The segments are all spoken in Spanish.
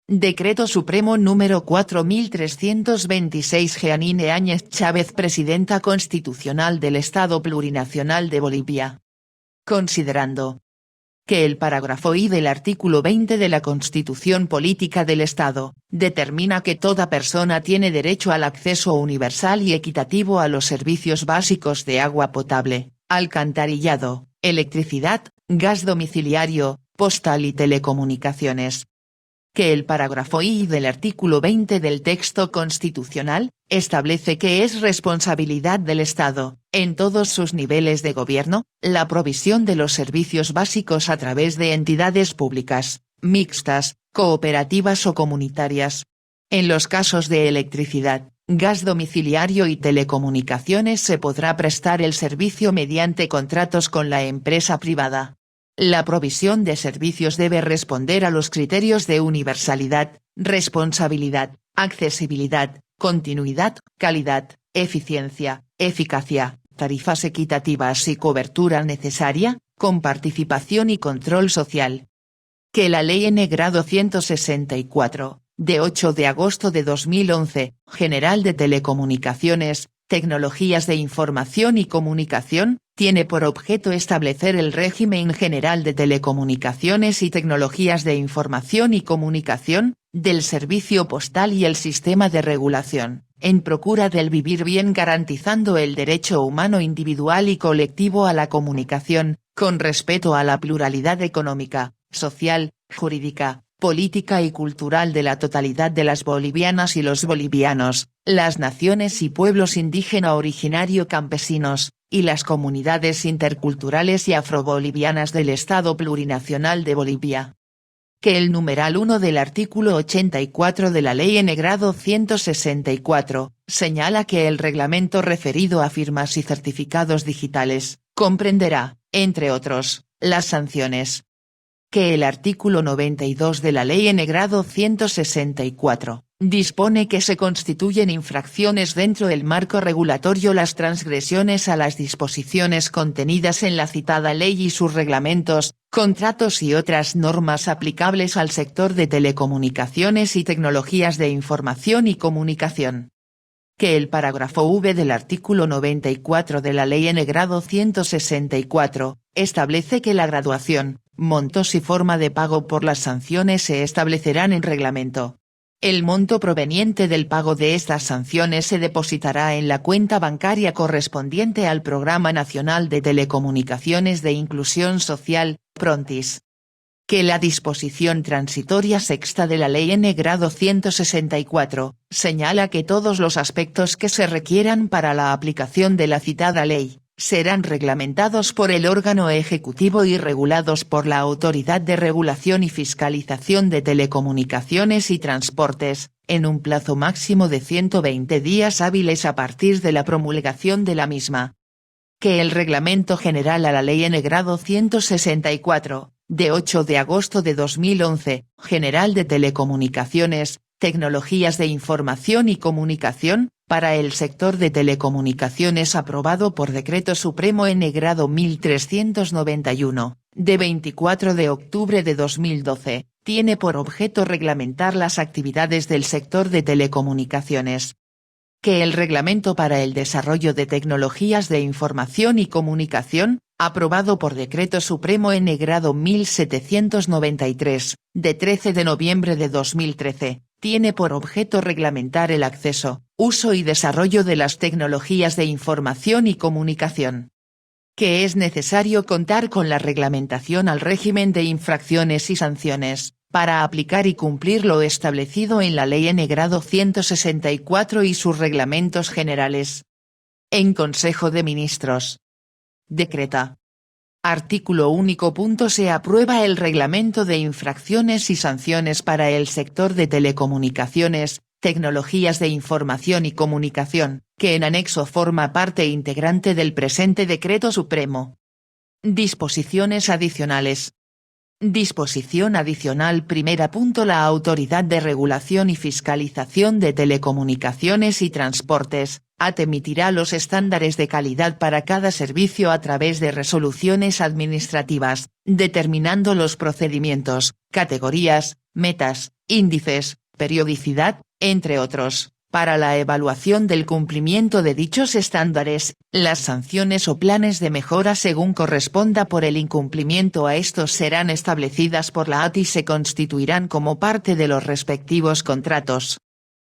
Decreto Supremo número 4326. Jeanine Áñez Chávez, Presidenta Constitucional del Estado Plurinacional de Bolivia. Considerando que el parágrafo I del artículo 20 de la Constitución Política del Estado, determina que toda persona tiene derecho al acceso universal y equitativo a los servicios básicos de agua potable, alcantarillado, electricidad, gas domiciliario, postal y telecomunicaciones. Que el parágrafo I del artículo 20 del texto constitucional, establece que es responsabilidad del Estado, en todos sus niveles de gobierno, la provisión de los servicios básicos a través de entidades públicas, mixtas, cooperativas o comunitarias. En los casos de electricidad, gas domiciliario y telecomunicaciones se podrá prestar el servicio mediante contratos con la empresa privada. La provisión de servicios debe responder a los criterios de universalidad, responsabilidad, accesibilidad, continuidad, calidad, eficiencia, eficacia, tarifas equitativas y cobertura necesaria, con participación y control social. Que la Ley N. Grado 164, de 8 de agosto de 2011, General de Telecomunicaciones, Tecnologías de Información y Comunicación, tiene por objeto establecer el régimen general de telecomunicaciones y tecnologías de información y comunicación, del servicio postal y el sistema de regulación, en procura del vivir bien, garantizando el derecho humano individual y colectivo a la comunicación, con respeto a la pluralidad económica, social, jurídica, política y cultural de la totalidad de las bolivianas y los bolivianos, las naciones y pueblos indígena originario campesinos, y las comunidades interculturales y afrobolivianas del Estado Plurinacional de Bolivia. Que el numeral 1 del artículo 84 de la Ley N. Grado 164, señala que el reglamento referido a firmas y certificados digitales, comprenderá, entre otros, las sanciones. Que el artículo 92 de la Ley N. Grado 164, dispone que se constituyen infracciones dentro del marco regulatorio las transgresiones a las disposiciones contenidas en la citada ley y sus reglamentos, contratos y otras normas aplicables al sector de telecomunicaciones y tecnologías de información y comunicación. Que el parágrafo V del artículo 94 de la Ley N. Grado 164, establece que la graduación, montos y forma de pago por las sanciones se establecerán en reglamento. El monto proveniente del pago de estas sanciones se depositará en la cuenta bancaria correspondiente al Programa Nacional de Telecomunicaciones de Inclusión Social, Prontis. Que la disposición transitoria sexta de la Ley N. Grado 164, señala que todos los aspectos que se requieran para la aplicación de la citada ley, serán reglamentados por el órgano ejecutivo y regulados por la Autoridad de Regulación y Fiscalización de Telecomunicaciones y Transportes, en un plazo máximo de 120 días hábiles a partir de la promulgación de la misma. Que el Reglamento General a la Ley N. Grado 164, de 8 de agosto de 2011, General de Telecomunicaciones, Tecnologías de Información y Comunicación, para el sector de telecomunicaciones aprobado por Decreto Supremo N. Grado 1391, de 24 de octubre de 2012, tiene por objeto reglamentar las actividades del sector de telecomunicaciones. Que el Reglamento para el Desarrollo de Tecnologías de Información y Comunicación, aprobado por Decreto Supremo N. Grado 1793, de 13 de noviembre de 2013, tiene por objeto reglamentar el acceso, uso y desarrollo de las tecnologías de información y comunicación. Que es necesario contar con la reglamentación al régimen de infracciones y sanciones, para aplicar y cumplir lo establecido en la Ley N. Grado 164 y sus reglamentos generales. En Consejo de Ministros. Decreta. Artículo único. Se aprueba el Reglamento de Infracciones y Sanciones para el sector de telecomunicaciones, tecnologías de información y comunicación, que en anexo forma parte integrante del presente Decreto Supremo. Disposiciones adicionales. Disposición adicional primera. La Autoridad de Regulación y Fiscalización de Telecomunicaciones y Transportes, AT emitirá los estándares de calidad para cada servicio a través de resoluciones administrativas, determinando los procedimientos, categorías, metas, índices, periodicidad, entre otros. Para la evaluación del cumplimiento de dichos estándares, las sanciones o planes de mejora según corresponda por el incumplimiento a estos serán establecidas por la AT y se constituirán como parte de los respectivos contratos.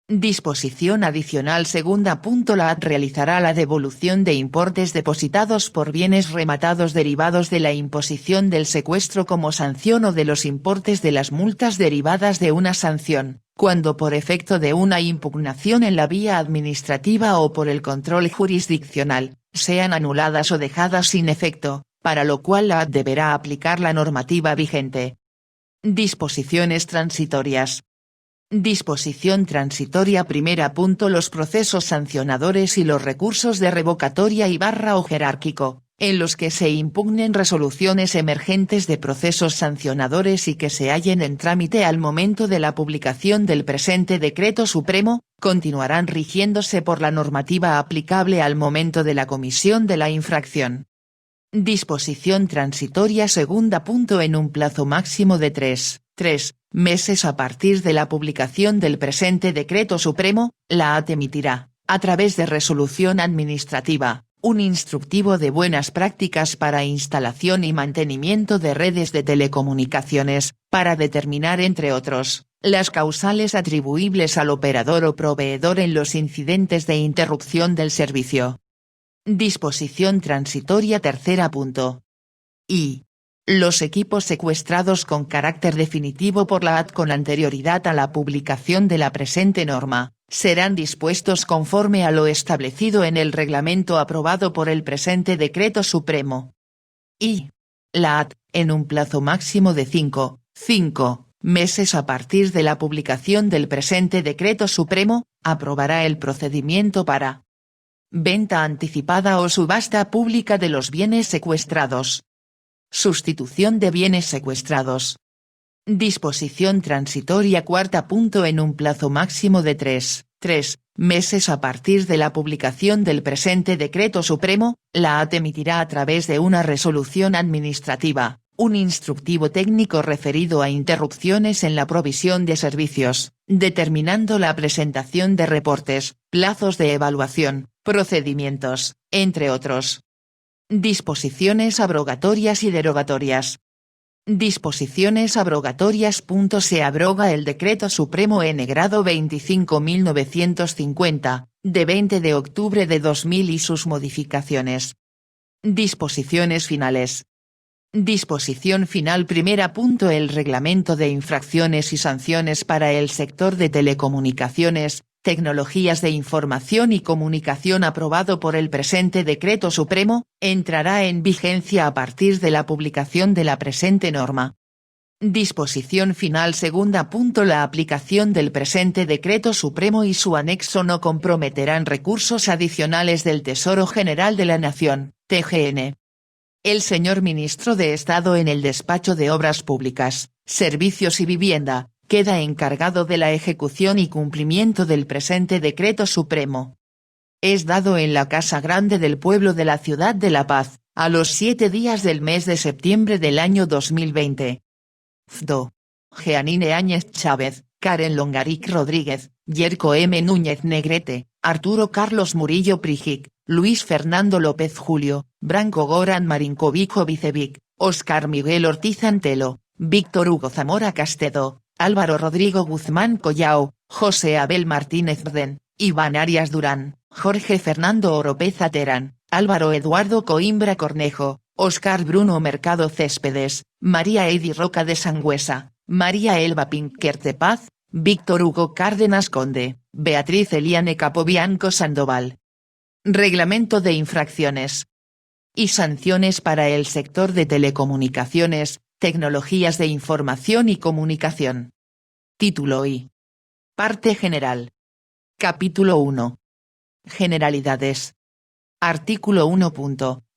Disposición adicional segunda. La AT realizará la devolución de importes depositados por bienes rematados derivados de la imposición del secuestro como sanción o de los importes de las multas derivadas de una sanción, cuando por efecto de una impugnación en la vía administrativa o por el control jurisdiccional, sean anuladas o dejadas sin efecto, para lo cual la AT deberá aplicar la normativa vigente. Disposiciones transitorias. Disposición transitoria primera. Los procesos sancionadores y los recursos de revocatoria o jerárquico, en los que se impugnen resoluciones emergentes de procesos sancionadores y que se hallen en trámite al momento de la publicación del presente decreto supremo, continuarán rigiéndose por la normativa aplicable al momento de la comisión de la infracción. Disposición transitoria segunda. En un plazo máximo de 3 meses a partir de la publicación del presente decreto supremo, la AT emitirá, a través de resolución administrativa, un instructivo de buenas prácticas para instalación y mantenimiento de redes de telecomunicaciones, para determinar entre otros, las causales atribuibles al operador o proveedor en los incidentes de interrupción del servicio. Disposición transitoria tercera. Y los equipos secuestrados con carácter definitivo por la AT con anterioridad a la publicación de la presente norma, serán dispuestos conforme a lo establecido en el reglamento aprobado por el presente decreto supremo. Y la AT, en un plazo máximo de 5 meses a partir de la publicación del presente decreto supremo, aprobará el procedimiento para venta anticipada o subasta pública de los bienes secuestrados. Sustitución de bienes secuestrados. Disposición transitoria cuarta. En un plazo máximo de 3 meses a partir de la publicación del presente decreto supremo, la AT emitirá a través de una resolución administrativa, un instructivo técnico referido a interrupciones en la provisión de servicios, determinando la presentación de reportes, plazos de evaluación, procedimientos, entre otros. Disposiciones abrogatorias y derogatorias. Disposiciones abrogatorias. Se abroga el Decreto Supremo N-Grado 25.950, de 20 de octubre de 2000 y sus modificaciones. Disposiciones finales. Disposición final primera. El Reglamento de infracciones y sanciones para el sector de telecomunicaciones, tecnologías de información y comunicación aprobado por el presente decreto supremo, entrará en vigencia a partir de la publicación de la presente norma. Disposición final segunda. La aplicación del presente decreto supremo y su anexo no comprometerán recursos adicionales del Tesoro General de la Nación, TGN. El señor Ministro de Estado en el Despacho de Obras Públicas, Servicios y Vivienda, queda encargado de la ejecución y cumplimiento del presente decreto supremo. Es dado en la Casa Grande del Pueblo de la Ciudad de La Paz, a los 7 días del mes de septiembre del año 2020. FDO. Jeanine Áñez Chávez, Karen Longaric Rodríguez, Yerko M. Núñez Negrete, Arturo Carlos Murillo Prijic, Luis Fernando López Julio, Branco Goran Marinkovic Vicevic, Óscar Miguel Ortiz Antelo, Víctor Hugo Zamora Castedo, Álvaro Rodrigo Guzmán Collao, José Abel Martínez Bden, Iván Arias Durán, Jorge Fernando Oropeza Terán, Álvaro Eduardo Coimbra Cornejo, Óscar Bruno Mercado Céspedes, María Edi Roca de Sangüesa, María Elba Pinquer de Paz, Víctor Hugo Cárdenas Conde, Beatriz Eliane Capobianco Sandoval. Reglamento de infracciones y sanciones para el sector de telecomunicaciones, tecnologías de información y comunicación. Título I. Parte general. Capítulo 1. Generalidades. Artículo 1.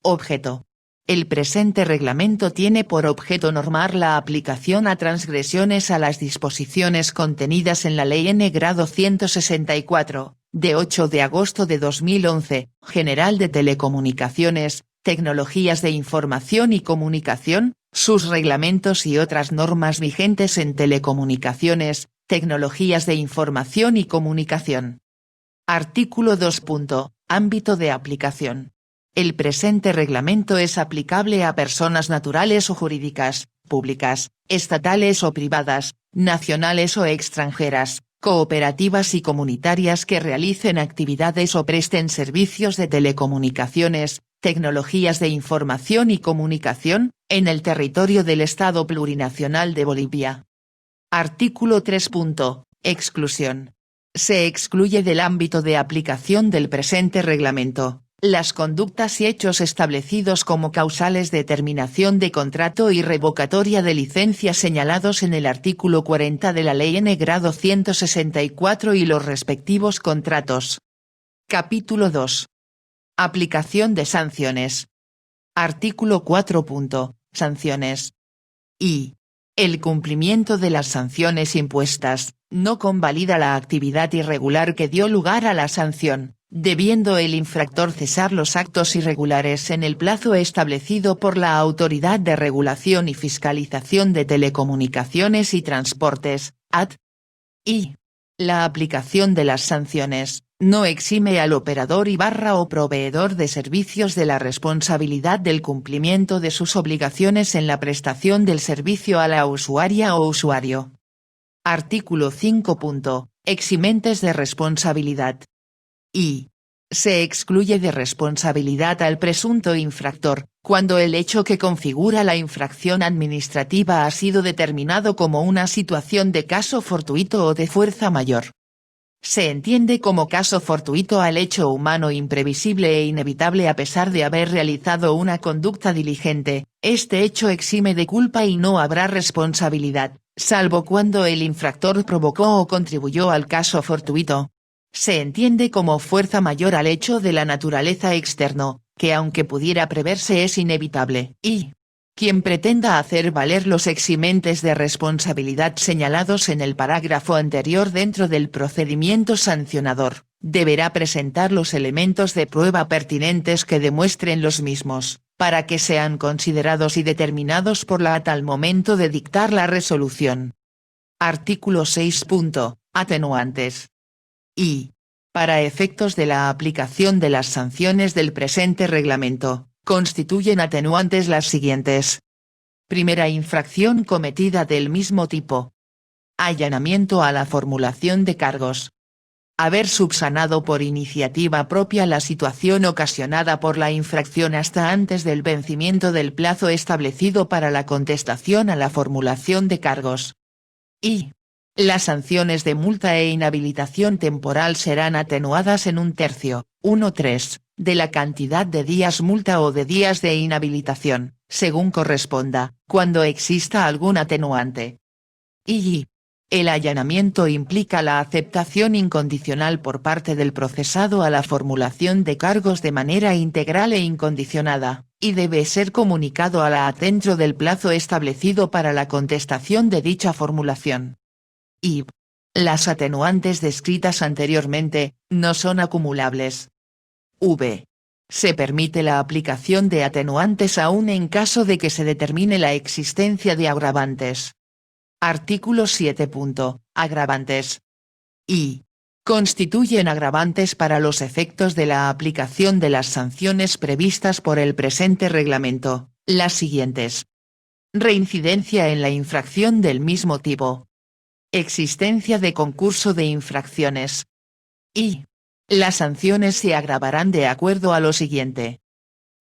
Objeto. El presente reglamento tiene por objeto normar la aplicación a transgresiones a las disposiciones contenidas en la Ley N-Grado 164, de 8 de agosto de 2011, General de Telecomunicaciones, Tecnologías de Información y Comunicación, sus reglamentos y otras normas vigentes en telecomunicaciones, Tecnologías de información y comunicación. Artículo 2. Ámbito de aplicación. El presente reglamento es aplicable a personas naturales o jurídicas, públicas, estatales o privadas, nacionales o extranjeras, cooperativas y comunitarias que realicen actividades o presten servicios de telecomunicaciones, tecnologías de información y comunicación, en el territorio del Estado Plurinacional de Bolivia. Artículo 3. Exclusión. Se excluye del ámbito de aplicación del presente reglamento las conductas y hechos establecidos como causales de terminación de contrato y revocatoria de licencia señalados en el artículo 40 de la Ley N-Grado 164 y los respectivos contratos. Capítulo 2. Aplicación de sanciones. Artículo 4. Sanciones. I. El cumplimiento de las sanciones impuestas no convalida la actividad irregular que dio lugar a la sanción, debiendo el infractor cesar los actos irregulares en el plazo establecido por la Autoridad de Regulación y Fiscalización de Telecomunicaciones y Transportes, AT. I. La aplicación de las sanciones no exime al operador o proveedor de servicios de la responsabilidad del cumplimiento de sus obligaciones en la prestación del servicio a la usuaria o usuario. Artículo 5. Eximentes de responsabilidad. I. Se excluye de responsabilidad al presunto infractor, cuando el hecho que configura la infracción administrativa ha sido determinado como una situación de caso fortuito o de fuerza mayor. Se entiende como caso fortuito al hecho humano imprevisible e inevitable a pesar de haber realizado una conducta diligente. Este hecho exime de culpa y no habrá responsabilidad, salvo cuando el infractor provocó o contribuyó al caso fortuito. Se entiende como fuerza mayor al hecho de la naturaleza externo, que aunque pudiera preverse es inevitable. Y quien pretenda hacer valer los eximentes de responsabilidad señalados en el parágrafo anterior dentro del procedimiento sancionador, deberá presentar los elementos de prueba pertinentes que demuestren los mismos, para que sean considerados y determinados por la AT al momento de dictar la resolución. Artículo 6. Atenuantes. I. Para efectos de la aplicación de las sanciones del presente reglamento, constituyen atenuantes las siguientes. Primera infracción cometida del mismo tipo. Allanamiento a la formulación de cargos. Haber subsanado por iniciativa propia la situación ocasionada por la infracción hasta antes del vencimiento del plazo establecido para la contestación a la formulación de cargos. I. Las sanciones de multa e inhabilitación temporal serán atenuadas en 1/3, de la cantidad de días multa o de días de inhabilitación, según corresponda, cuando exista algún atenuante. Y el allanamiento implica la aceptación incondicional por parte del procesado a la formulación de cargos de manera integral e incondicionada, y debe ser comunicado a la AT dentro del plazo establecido para la contestación de dicha formulación. Y las atenuantes descritas anteriormente no son acumulables. V. Se permite la aplicación de atenuantes aún en caso de que se determine la existencia de agravantes. Artículo 7. Agravantes. I. Constituyen agravantes para los efectos de la aplicación de las sanciones previstas por el presente reglamento, las siguientes. Reincidencia en la infracción del mismo tipo. Existencia de concurso de infracciones. Y las sanciones se agravarán de acuerdo a lo siguiente.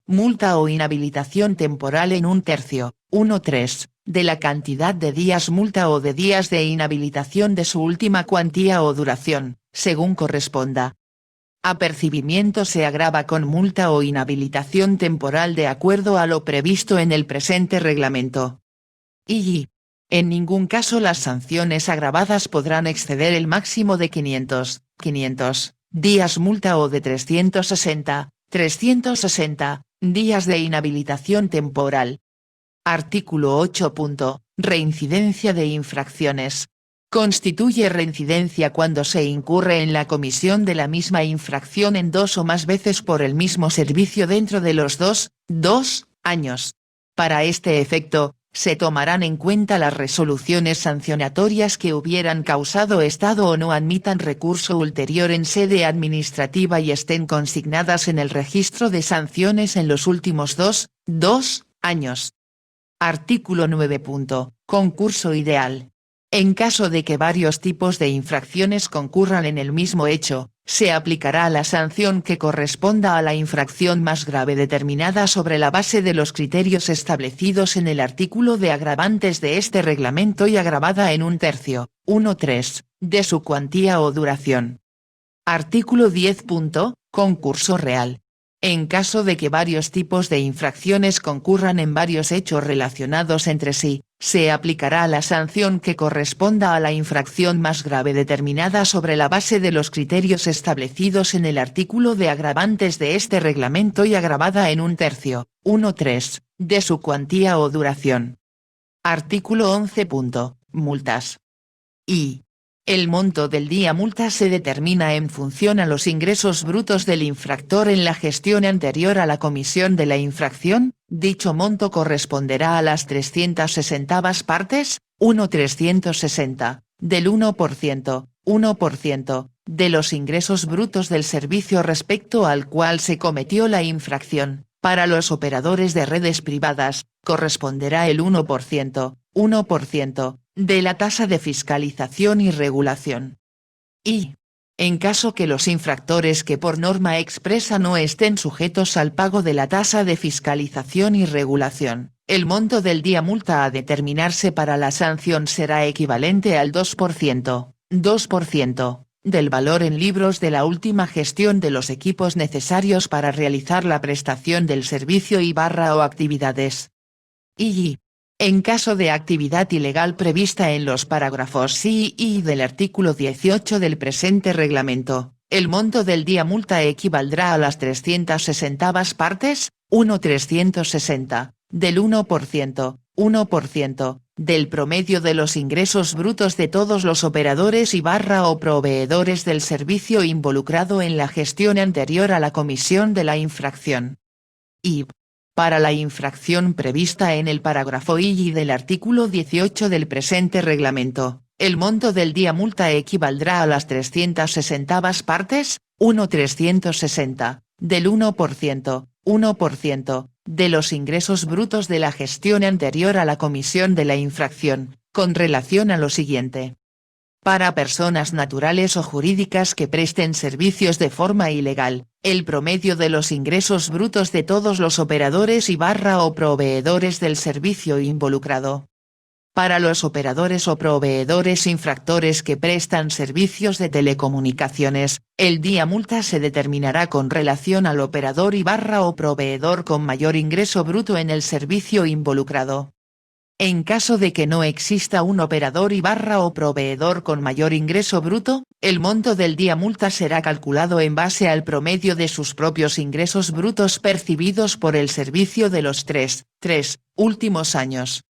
Multa o inhabilitación temporal en 1/3, de la cantidad de días multa o de días de inhabilitación de su última cuantía o duración, según corresponda. Apercibimiento se agrava con multa o inhabilitación temporal de acuerdo a lo previsto en el presente reglamento. Y en ningún caso las sanciones agravadas podrán exceder el máximo de 500 días multa o de 360 días de inhabilitación temporal. Artículo 8. Reincidencia de infracciones. Constituye reincidencia cuando se incurre en la comisión de la misma infracción en 2 o más veces por el mismo servicio dentro de los 2 años. Para este efecto, Se tomarán en cuenta las resoluciones sancionatorias que hubieran causado estado o no admitan recurso ulterior en sede administrativa y estén consignadas en el registro de sanciones en los últimos dos años. Artículo 9. Concurso ideal. En caso de que varios tipos de infracciones concurran en el mismo hecho, se aplicará la sanción que corresponda a la infracción más grave determinada sobre la base de los criterios establecidos en el artículo de agravantes de este reglamento y agravada en 1/3, 1/3, de su cuantía o duración. Artículo 10. Concurso real. En caso de que varios tipos de infracciones concurran en varios hechos relacionados entre sí, se aplicará la sanción que corresponda a la infracción más grave determinada sobre la base de los criterios establecidos en el artículo de agravantes de este reglamento y agravada en 1/3, 1/3, de su cuantía o duración. Artículo 11. Multas. Y. El monto del día multa se determina en función a los ingresos brutos del infractor en la gestión anterior a la comisión de la infracción. Dicho monto corresponderá a las 360ª partes, 1/360, del 1%, de los ingresos brutos del servicio respecto al cual se cometió la infracción. Para los operadores de redes privadas, corresponderá el 1%, de la tasa de fiscalización y regulación. Y. En caso que los infractores que por norma expresa no estén sujetos al pago de la tasa de fiscalización y regulación, el monto del día multa a determinarse para la sanción será equivalente al 2%, del valor en libros de la última gestión de los equipos necesarios para realizar la prestación del servicio o actividades. Y. En caso de actividad ilegal prevista en los parágrafos C y del artículo 18 del presente reglamento, el monto del día multa equivaldrá a las 360ª partes, 1/360, del 1%, del promedio de los ingresos brutos de todos los operadores o proveedores del servicio involucrado en la gestión anterior a la comisión de la infracción. Y. Para la infracción prevista en el parágrafo I del artículo 18 del presente reglamento, el monto del día multa equivaldrá a las 360ª partes, 1/360, del 1%, de los ingresos brutos de la gestión anterior a la comisión de la infracción, con relación a lo siguiente. Para personas naturales o jurídicas que presten servicios de forma ilegal, el promedio de los ingresos brutos de todos los operadores o proveedores del servicio involucrado. Para los operadores o proveedores infractores que prestan servicios de telecomunicaciones, el día multa se determinará con relación al operador o proveedor con mayor ingreso bruto en el servicio involucrado. En caso de que no exista un operador o proveedor con mayor ingreso bruto, el monto del día multa será calculado en base al promedio de sus propios ingresos brutos percibidos por el servicio de los tres últimos años.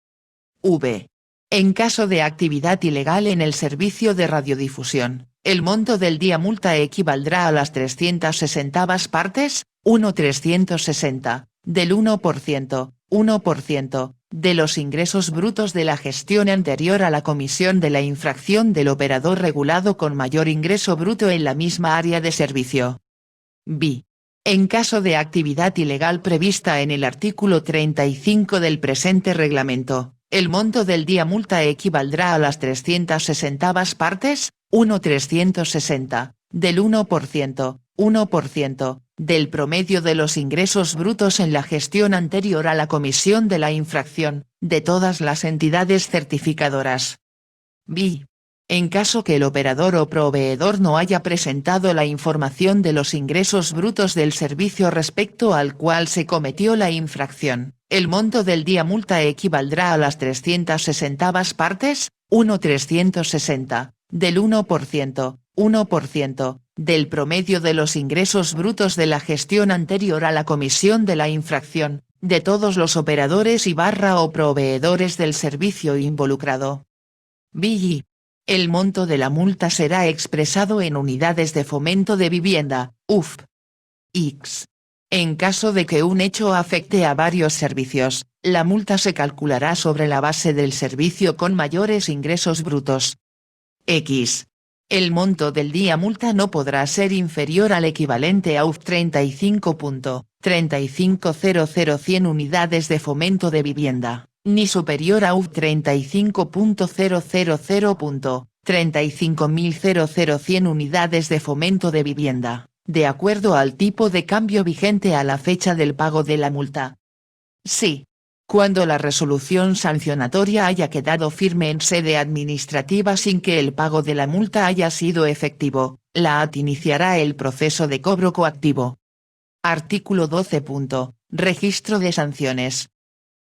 V. En caso de actividad ilegal en el servicio de radiodifusión, el monto del día multa equivaldrá a las 360ª partes, 1/360, del 1%, de los ingresos brutos de la gestión anterior a la comisión de la infracción del operador regulado con mayor ingreso bruto en la misma área de servicio. B. En caso de actividad ilegal prevista en el artículo 35 del presente reglamento, el monto del día multa equivaldrá a las 360ª partes, 1/360, del 1%, del promedio de los ingresos brutos en la gestión anterior a la comisión de la infracción, de todas las entidades certificadoras. B. En caso que el operador o proveedor no haya presentado la información de los ingresos brutos del servicio respecto al cual se cometió la infracción, el monto del día multa equivaldrá a las 360ª partes, 1/360, del 1%, del promedio de los ingresos brutos de la gestión anterior a la comisión de la infracción, de todos los operadores o proveedores del servicio involucrado. B. El monto de la multa será expresado en unidades de fomento de vivienda, UF. X. En caso de que un hecho afecte a varios servicios, la multa se calculará sobre la base del servicio con mayores ingresos brutos. X. El monto del día multa no podrá ser inferior al equivalente a UF 35.3500100 unidades de fomento de vivienda, ni superior a UF 35.000.35.100 unidades de fomento de vivienda, de acuerdo al tipo de cambio vigente a la fecha del pago de la multa. Sí. Cuando la resolución sancionatoria haya quedado firme en sede administrativa sin que el pago de la multa haya sido efectivo, la AT iniciará el proceso de cobro coactivo. Artículo 12. Registro de sanciones.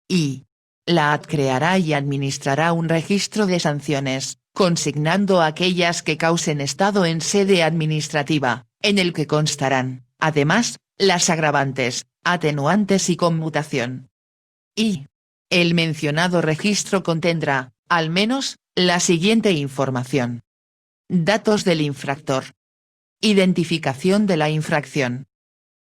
Y. La AT creará y administrará un registro de sanciones, consignando aquellas que causen estado en sede administrativa, en el que constarán, además, las agravantes, atenuantes y conmutación. Y. El mencionado registro contendrá, al menos, la siguiente información. Datos del infractor. Identificación de la infracción.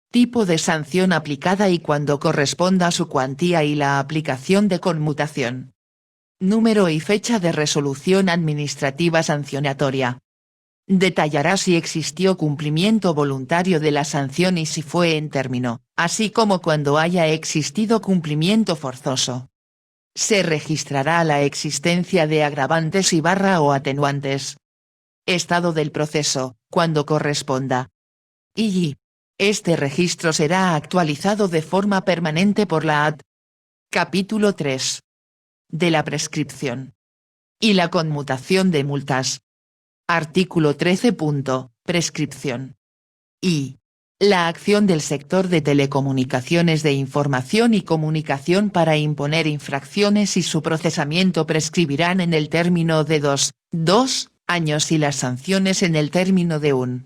Tipo de sanción aplicada y cuando corresponda su cuantía y la aplicación de conmutación. Número y fecha de resolución administrativa sancionatoria. Detallará si existió cumplimiento voluntario de la sanción y si fue en término, así como cuando haya existido cumplimiento forzoso. Se registrará la existencia de agravantes y o atenuantes. Estado del proceso, cuando corresponda. Y. Este registro será actualizado de forma permanente por la AT. Capítulo 3. De la prescripción. Y la conmutación de multas. Artículo 13. Prescripción. Y. La acción del sector de telecomunicaciones de información y comunicación para imponer infracciones y su procesamiento prescribirán en el término de 2 años y las sanciones en el término de 1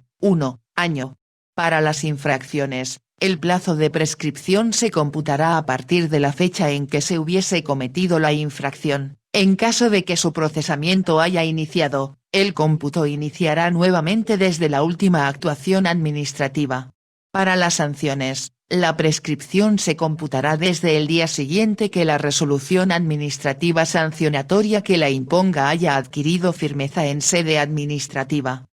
año. Para las infracciones, el plazo de prescripción se computará a partir de la fecha en que se hubiese cometido la infracción. En caso de que su procesamiento haya iniciado, el cómputo iniciará nuevamente desde la última actuación administrativa. Para las sanciones, la prescripción se computará desde el día siguiente que la resolución administrativa sancionatoria que la imponga haya adquirido firmeza en sede administrativa.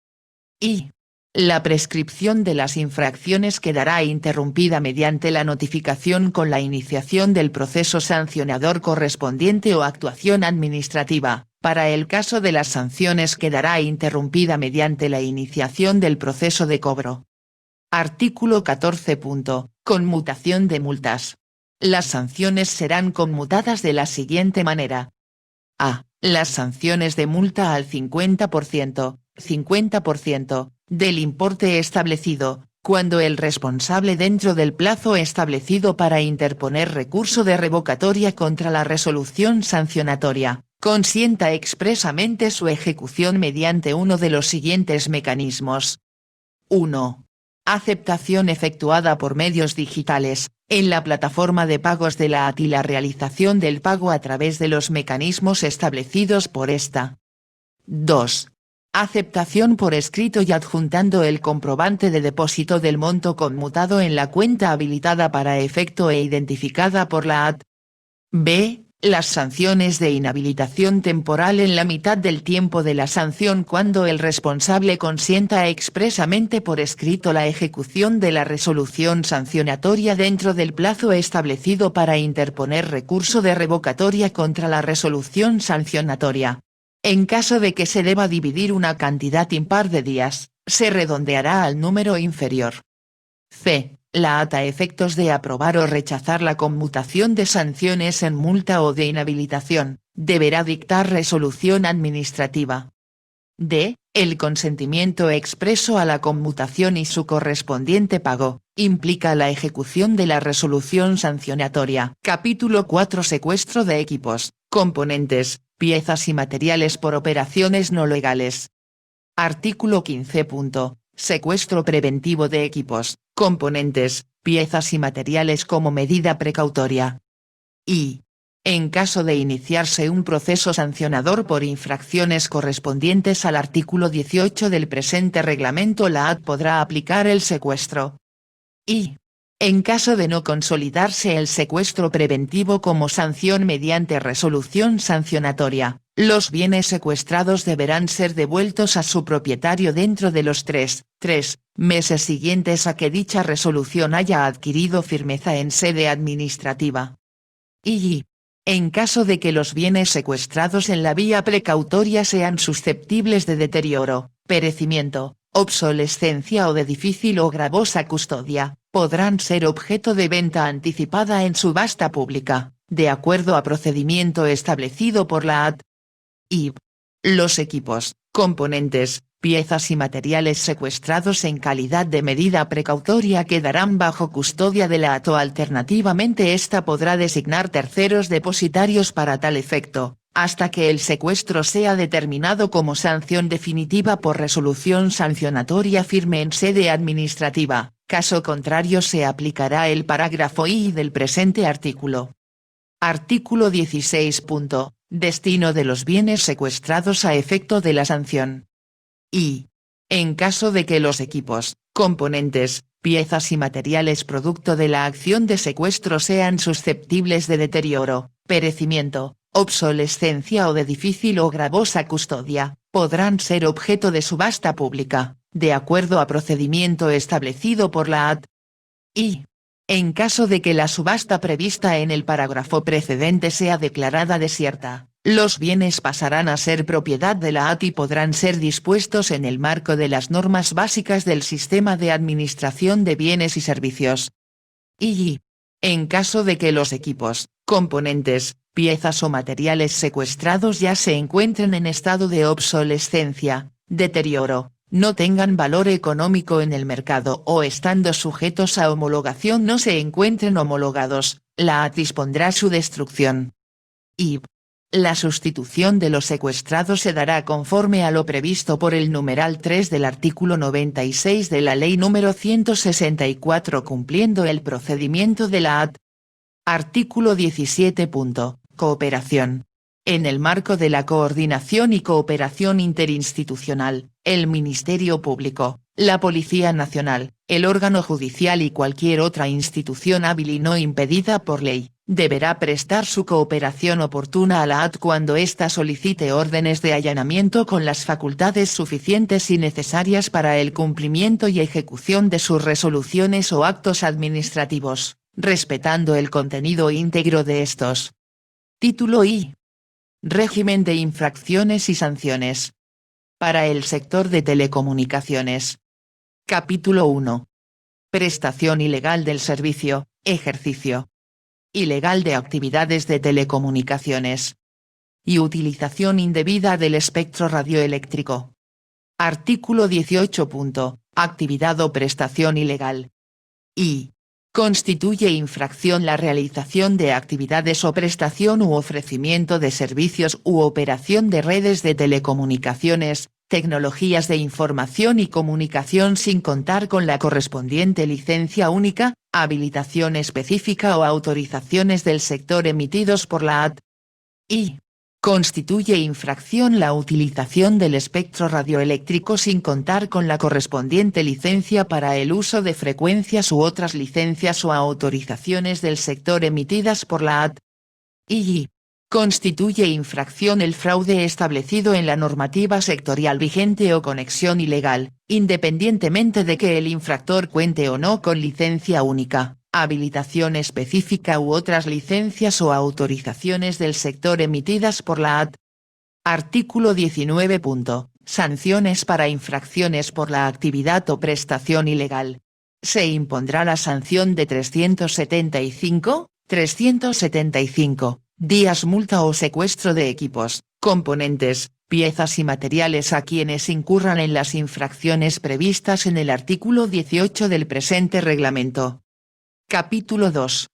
Y. La prescripción de las infracciones quedará interrumpida mediante la notificación con la iniciación del proceso sancionador correspondiente o actuación administrativa. Para el caso de las sanciones quedará interrumpida mediante la iniciación del proceso de cobro. Artículo 14. Conmutación de multas. Las sanciones serán conmutadas de la siguiente manera. A. Las sanciones de multa al 50%, del importe establecido, cuando el responsable dentro del plazo establecido para interponer recurso de revocatoria contra la resolución sancionatoria, consienta expresamente su ejecución mediante uno de los siguientes mecanismos. 1. Aceptación efectuada por medios digitales, en la plataforma de pagos de la AT y la realización del pago a través de los mecanismos establecidos por esta. 2. Aceptación por escrito y adjuntando el comprobante de depósito del monto conmutado en la cuenta habilitada para efecto e identificada por la AT. B. Las sanciones de inhabilitación temporal en la mitad del tiempo de la sanción cuando el responsable consienta expresamente por escrito la ejecución de la resolución sancionatoria dentro del plazo establecido para interponer recurso de revocatoria contra la resolución sancionatoria. En caso de que se deba dividir una cantidad impar de días, se redondeará al número inferior. C. La AT a efectos de aprobar o rechazar la conmutación de sanciones en multa o de inhabilitación, deberá dictar resolución administrativa. D. El consentimiento expreso a la conmutación y su correspondiente pago, implica la ejecución de la resolución sancionatoria. Capítulo 4. Secuestro de equipos, componentes, piezas y materiales por operaciones no legales. Artículo 15. Secuestro preventivo de equipos, componentes, piezas y materiales como medida precautoria. Y. En caso de iniciarse un proceso sancionador por infracciones correspondientes al artículo 18 del presente reglamento, la AT podrá aplicar el secuestro. Y. En caso de no consolidarse el secuestro preventivo como sanción mediante resolución sancionatoria, los bienes secuestrados deberán ser devueltos a su propietario dentro de los 3 meses siguientes a que dicha resolución haya adquirido firmeza en sede administrativa. Y, en caso de que los bienes secuestrados en la vía precautoria sean susceptibles de deterioro, perecimiento, obsolescencia o de difícil o gravosa custodia, podrán ser objeto de venta anticipada en subasta pública, de acuerdo a procedimiento establecido por la AT. Y los equipos, componentes, piezas y materiales secuestrados en calidad de medida precautoria quedarán bajo custodia de la AT o alternativamente ésta podrá designar terceros depositarios para tal efecto, hasta que el secuestro sea determinado como sanción definitiva por resolución sancionatoria firme en sede administrativa, caso contrario se aplicará el parágrafo I del presente artículo. Artículo 16. Destino de los bienes secuestrados a efecto de la sanción. Y, en caso de que los equipos, componentes, piezas y materiales producto de la acción de secuestro sean susceptibles de deterioro, perecimiento, obsolescencia o de difícil o gravosa custodia, podrán ser objeto de subasta pública, de acuerdo a procedimiento establecido por la AT. Y, en caso de que la subasta prevista en el parágrafo precedente sea declarada desierta, los bienes pasarán a ser propiedad de la AT y podrán ser dispuestos en el marco de las normas básicas del Sistema de Administración de Bienes y Servicios. Y, en caso de que los equipos, componentes, piezas o materiales secuestrados ya se encuentren en estado de obsolescencia, deterioro, no tengan valor económico en el mercado o estando sujetos a homologación no se encuentren homologados, la AT dispondrá su destrucción. Y la sustitución de los secuestrados se dará conforme a lo previsto por el numeral 3 del artículo 96 de la Ley número 164 cumpliendo el procedimiento de la AT. Artículo 17. Cooperación. En el marco de la coordinación y cooperación interinstitucional, el Ministerio Público, la Policía Nacional, el órgano judicial y cualquier otra institución hábil y no impedida por ley, deberá prestar su cooperación oportuna a la AT cuando ésta solicite órdenes de allanamiento con las facultades suficientes y necesarias para el cumplimiento y ejecución de sus resoluciones o actos administrativos, respetando el contenido íntegro de estos. Título I. Régimen de infracciones y sanciones. Para el sector de telecomunicaciones. Capítulo 1. Prestación ilegal del servicio, ejercicio ilegal de actividades de telecomunicaciones. Y utilización indebida del espectro radioeléctrico. Artículo 18. Actividad o prestación ilegal. Y constituye infracción la realización de actividades o prestación u ofrecimiento de servicios u operación de redes de telecomunicaciones, tecnologías de información y comunicación sin contar con la correspondiente licencia única, habilitación específica o autorizaciones del sector emitidos por la AT. Y constituye infracción la utilización del espectro radioeléctrico sin contar con la correspondiente licencia para el uso de frecuencias u otras licencias o autorizaciones del sector emitidas por la AT. Y constituye infracción el fraude establecido en la normativa sectorial vigente o conexión ilegal, independientemente de que el infractor cuente o no con licencia única, habilitación específica u otras licencias o autorizaciones del sector emitidas por la AT. Artículo 19. Sanciones para infracciones por la actividad o prestación ilegal. Se impondrá la sanción de 375 días multa o secuestro de equipos, componentes, piezas y materiales a quienes incurran en las infracciones previstas en el artículo 18 del presente reglamento. Capítulo 2.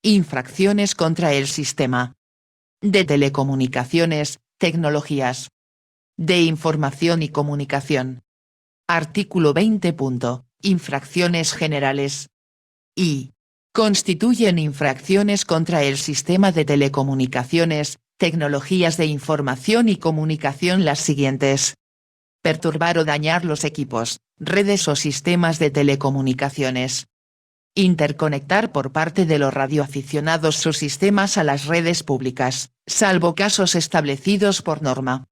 Infracciones contra el sistema de telecomunicaciones, tecnologías de información y comunicación. Artículo 20. Infracciones generales. Y constituyen infracciones contra el sistema de telecomunicaciones, tecnologías de información y comunicación las siguientes. Perturbar o dañar los equipos, redes o sistemas de telecomunicaciones. Interconectar por parte de los radioaficionados sus sistemas a las redes públicas, salvo casos establecidos por norma.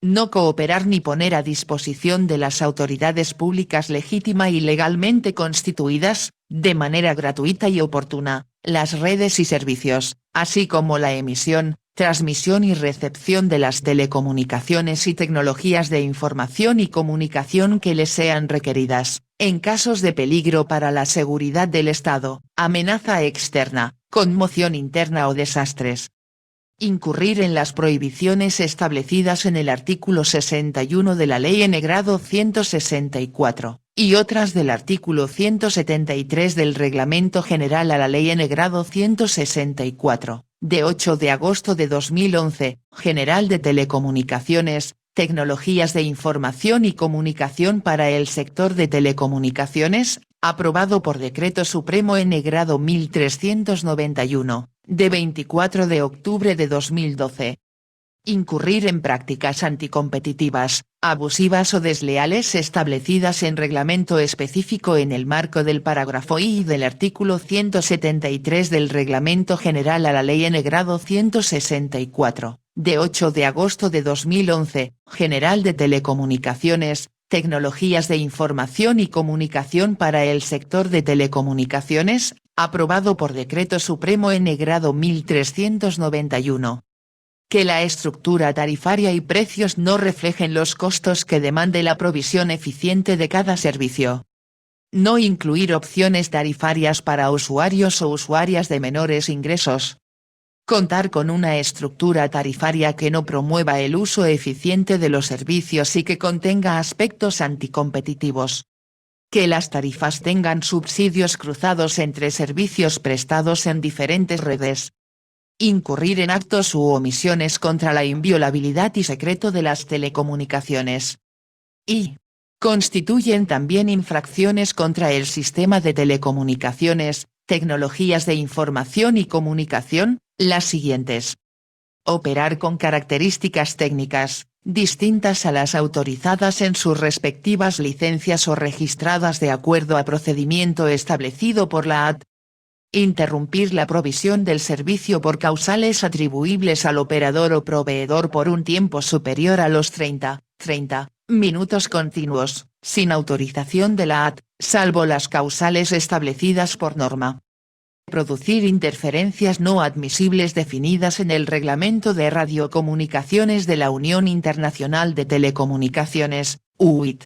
No cooperar ni poner a disposición de las autoridades públicas legítima y legalmente constituidas, de manera gratuita y oportuna, las redes y servicios, así como la emisión, transmisión y recepción de las telecomunicaciones y tecnologías de información y comunicación que les sean requeridas, en casos de peligro para la seguridad del Estado, amenaza externa, conmoción interna o desastres. Incurrir en las prohibiciones establecidas en el artículo 61 de la Ley N. grado 164, y otras del artículo 173 del Reglamento General a la Ley N. grado 164, de 8 de agosto de 2011, General de Telecomunicaciones, Tecnologías de Información y Comunicación para el sector de telecomunicaciones, aprobado por Decreto Supremo N. grado 1391, de 24 de octubre de 2012. Incurrir en prácticas anticompetitivas, abusivas o desleales establecidas en reglamento específico en el marco del parágrafo I del artículo 173 del Reglamento General a la Ley N. grado 164, de 8 de agosto de 2011, General de Telecomunicaciones, Tecnologías de Información y Comunicación para el sector de telecomunicaciones, aprobado por Decreto Supremo N. grado 1391. Que la estructura tarifaria y precios no reflejen los costos que demande la provisión eficiente de cada servicio. No incluir opciones tarifarias para usuarios o usuarias de menores ingresos. Contar con una estructura tarifaria que no promueva el uso eficiente de los servicios y que contenga aspectos anticompetitivos. Que las tarifas tengan subsidios cruzados entre servicios prestados en diferentes redes. Incurrir en actos u omisiones contra la inviolabilidad y secreto de las telecomunicaciones. Y constituyen también infracciones contra el sistema de telecomunicaciones, tecnologías de información y comunicación, las siguientes. Operar con características técnicas, distintas a las autorizadas en sus respectivas licencias o registradas de acuerdo a procedimiento establecido por la AT. Interrumpir la provisión del servicio por causales atribuibles al operador o proveedor por un tiempo superior a los 30 minutos continuos, sin autorización de la AT, salvo las causales establecidas por norma. Producir interferencias no admisibles definidas en el Reglamento de Radiocomunicaciones de la Unión Internacional de Telecomunicaciones, UIT.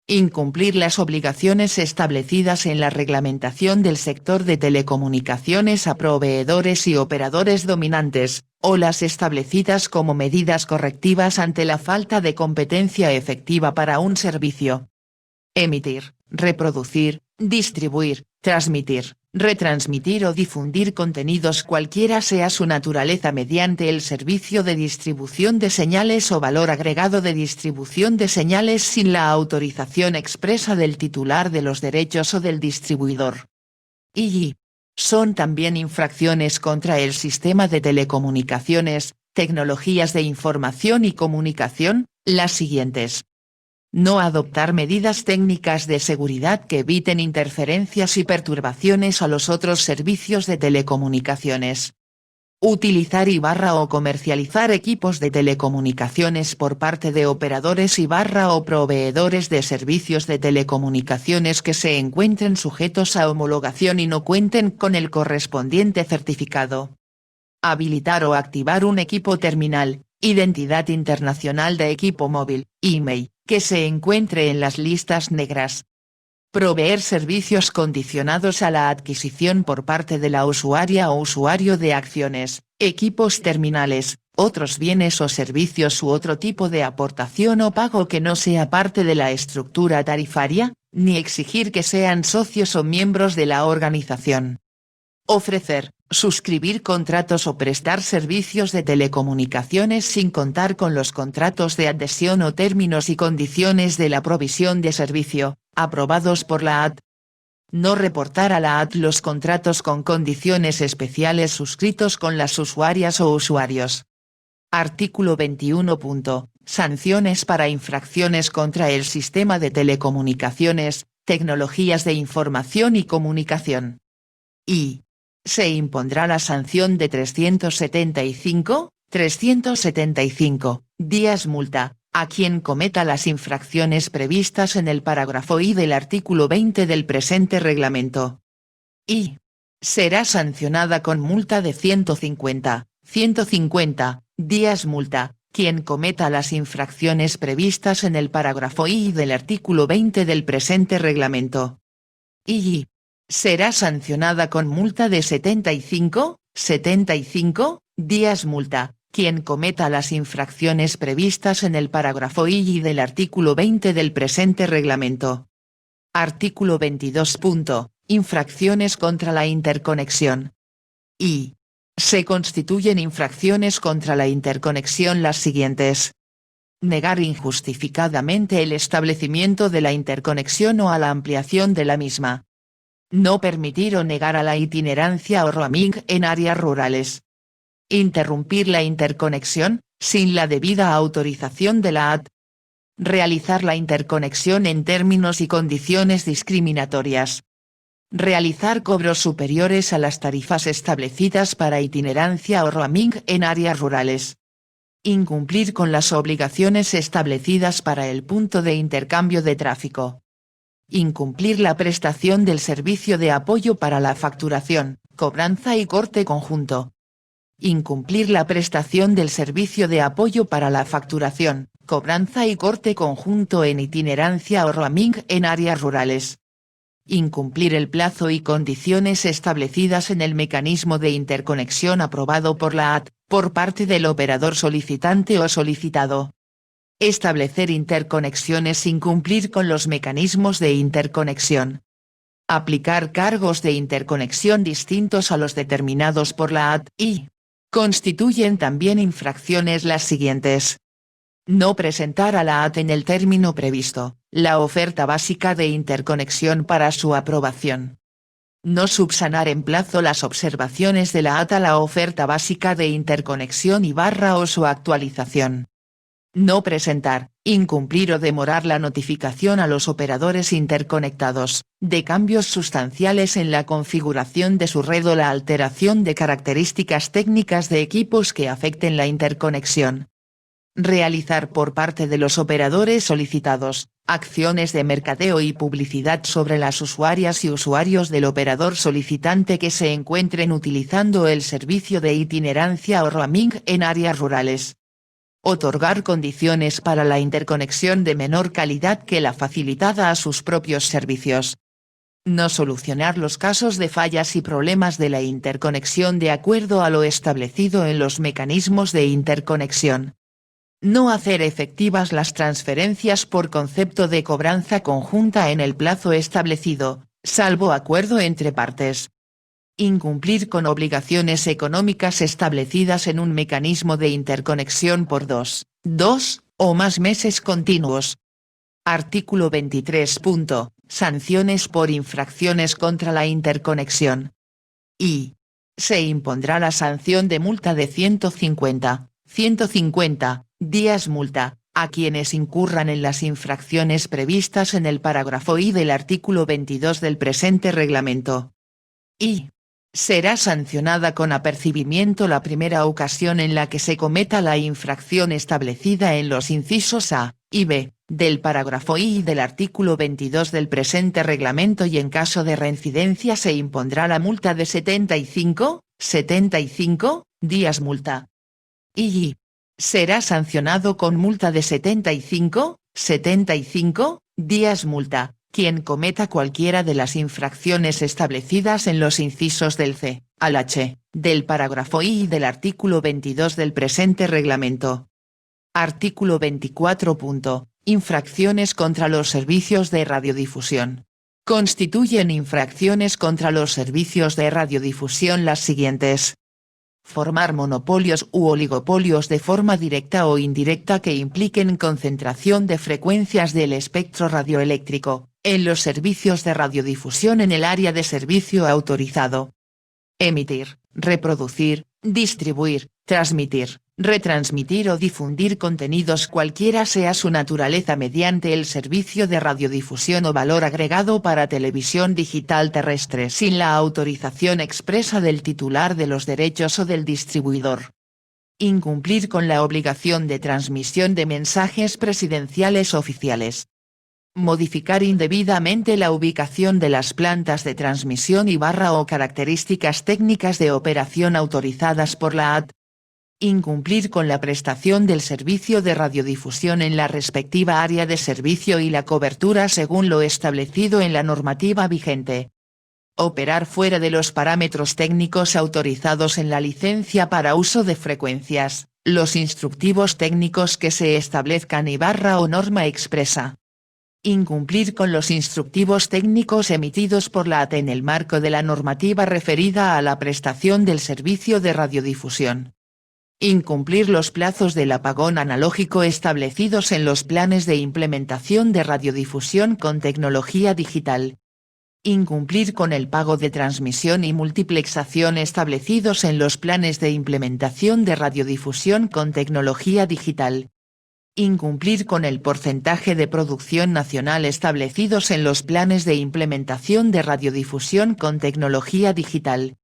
Incumplir las obligaciones establecidas en la reglamentación del sector de telecomunicaciones a proveedores y operadores dominantes, o las establecidas como medidas correctivas ante la falta de competencia efectiva para un servicio. Emitir, reproducir, distribuir, transmitir, retransmitir o difundir contenidos cualquiera sea su naturaleza mediante el servicio de distribución de señales o valor agregado de distribución de señales sin la autorización expresa del titular de los derechos o del distribuidor. Y son también infracciones contra el sistema de telecomunicaciones, tecnologías de información y comunicación, las siguientes. No adoptar medidas técnicas de seguridad que eviten interferencias y perturbaciones a los otros servicios de telecomunicaciones. Utilizar o comercializar equipos de telecomunicaciones por parte de operadores o proveedores de servicios de telecomunicaciones que se encuentren sujetos a homologación y no cuenten con el correspondiente certificado. Habilitar o activar un equipo terminal, identidad internacional de equipo móvil, email, que se encuentre en las listas negras. Proveer servicios condicionados a la adquisición por parte de la usuaria o usuario de acciones, equipos terminales, otros bienes o servicios u otro tipo de aportación o pago que no sea parte de la estructura tarifaria, ni exigir que sean socios o miembros de la organización. Ofrecer, suscribir contratos o prestar servicios de telecomunicaciones sin contar con los contratos de adhesión o términos y condiciones de la provisión de servicio, aprobados por la AT. No reportar a la AT los contratos con condiciones especiales suscritos con las usuarias o usuarios. Artículo 21. Sanciones para infracciones contra el sistema de telecomunicaciones, Tecnologías de Información y Comunicación. Y. Se impondrá la sanción de 375 días multa, a quien cometa las infracciones previstas en el parágrafo I del artículo 20 del presente reglamento. Y. Será sancionada con multa de 150 días multa, quien cometa las infracciones previstas en el parágrafo I del artículo 20 del presente reglamento. Y. Será sancionada con multa de 75 días multa, quien cometa las infracciones previstas en el parágrafo I del artículo 20 del presente reglamento. Artículo 22. Infracciones contra la interconexión. Y. Se constituyen infracciones contra la interconexión las siguientes. Negar injustificadamente el establecimiento de la interconexión o a la ampliación de la misma. No permitir o negar a la itinerancia o roaming en áreas rurales. Interrumpir la interconexión, sin la debida autorización de la AT. Realizar la interconexión en términos y condiciones discriminatorias. Realizar cobros superiores a las tarifas establecidas para itinerancia o roaming en áreas rurales. Incumplir con las obligaciones establecidas para el punto de intercambio de tráfico. Incumplir la prestación del servicio de apoyo para la facturación, cobranza y corte conjunto. Incumplir la prestación del servicio de apoyo para la facturación, cobranza y corte conjunto en itinerancia o roaming en áreas rurales. Incumplir el plazo y condiciones establecidas en el mecanismo de interconexión aprobado por la AT, por parte del operador solicitante o solicitado. Establecer interconexiones sin cumplir con los mecanismos de interconexión. Aplicar cargos de interconexión distintos a los determinados por la AT y. Constituyen también infracciones las siguientes. No presentar a la AT en el término previsto, la oferta básica de interconexión para su aprobación. No subsanar en plazo las observaciones de la AT a la oferta básica de interconexión o su actualización. No presentar, incumplir o demorar la notificación a los operadores interconectados, de cambios sustanciales en la configuración de su red o la alteración de características técnicas de equipos que afecten la interconexión. Realizar por parte de los operadores solicitados, acciones de mercadeo y publicidad sobre las usuarias y usuarios del operador solicitante que se encuentren utilizando el servicio de itinerancia o roaming en áreas rurales. Otorgar condiciones para la interconexión de menor calidad que la facilitada a sus propios servicios. No solucionar los casos de fallas y problemas de la interconexión de acuerdo a lo establecido en los mecanismos de interconexión. No hacer efectivas las transferencias por concepto de cobranza conjunta en el plazo establecido, salvo acuerdo entre partes. Incumplir con obligaciones económicas establecidas en un mecanismo de interconexión por dos o más meses continuos. Artículo 23. Sanciones por infracciones contra la interconexión. Y. Se impondrá la sanción de multa de 150 días multa, a quienes incurran en las infracciones previstas en el parágrafo I del artículo 22 del presente reglamento. Y. Será sancionada con apercibimiento la primera ocasión en la que se cometa la infracción establecida en los incisos A y B del parágrafo I del artículo 22 del presente reglamento y en caso de reincidencia se impondrá la multa de 75 días multa. Y. Será sancionado con multa de 75 días multa, quien cometa cualquiera de las infracciones establecidas en los incisos del C al H del parágrafo I del artículo 22 del presente reglamento. Artículo 24. Infracciones contra los servicios de radiodifusión. Constituyen infracciones contra los servicios de radiodifusión las siguientes. Formar monopolios u oligopolios de forma directa o indirecta que impliquen concentración de frecuencias del espectro radioeléctrico, en los servicios de radiodifusión en el área de servicio autorizado. Emitir, reproducir, distribuir, transmitir, retransmitir o difundir contenidos cualquiera sea su naturaleza mediante el servicio de radiodifusión o valor agregado para televisión digital terrestre sin la autorización expresa del titular de los derechos o del distribuidor. Incumplir con la obligación de transmisión de mensajes presidenciales oficiales. Modificar indebidamente la ubicación de las plantas de transmisión y o características técnicas de operación autorizadas por la AT. Incumplir con la prestación del servicio de radiodifusión en la respectiva área de servicio y la cobertura según lo establecido en la normativa vigente. Operar fuera de los parámetros técnicos autorizados en la licencia para uso de frecuencias, los instructivos técnicos que se establezcan y o norma expresa. Incumplir con los instructivos técnicos emitidos por la AT en el marco de la normativa referida a la prestación del servicio de radiodifusión. Incumplir los plazos del apagón analógico establecidos en los planes de implementación de radiodifusión con tecnología digital. Incumplir con el pago de transmisión y multiplexación establecidos en los planes de implementación de radiodifusión con tecnología digital. Incumplir con el porcentaje de producción nacional establecidos en los planes de implementación de radiodifusión con tecnología digital.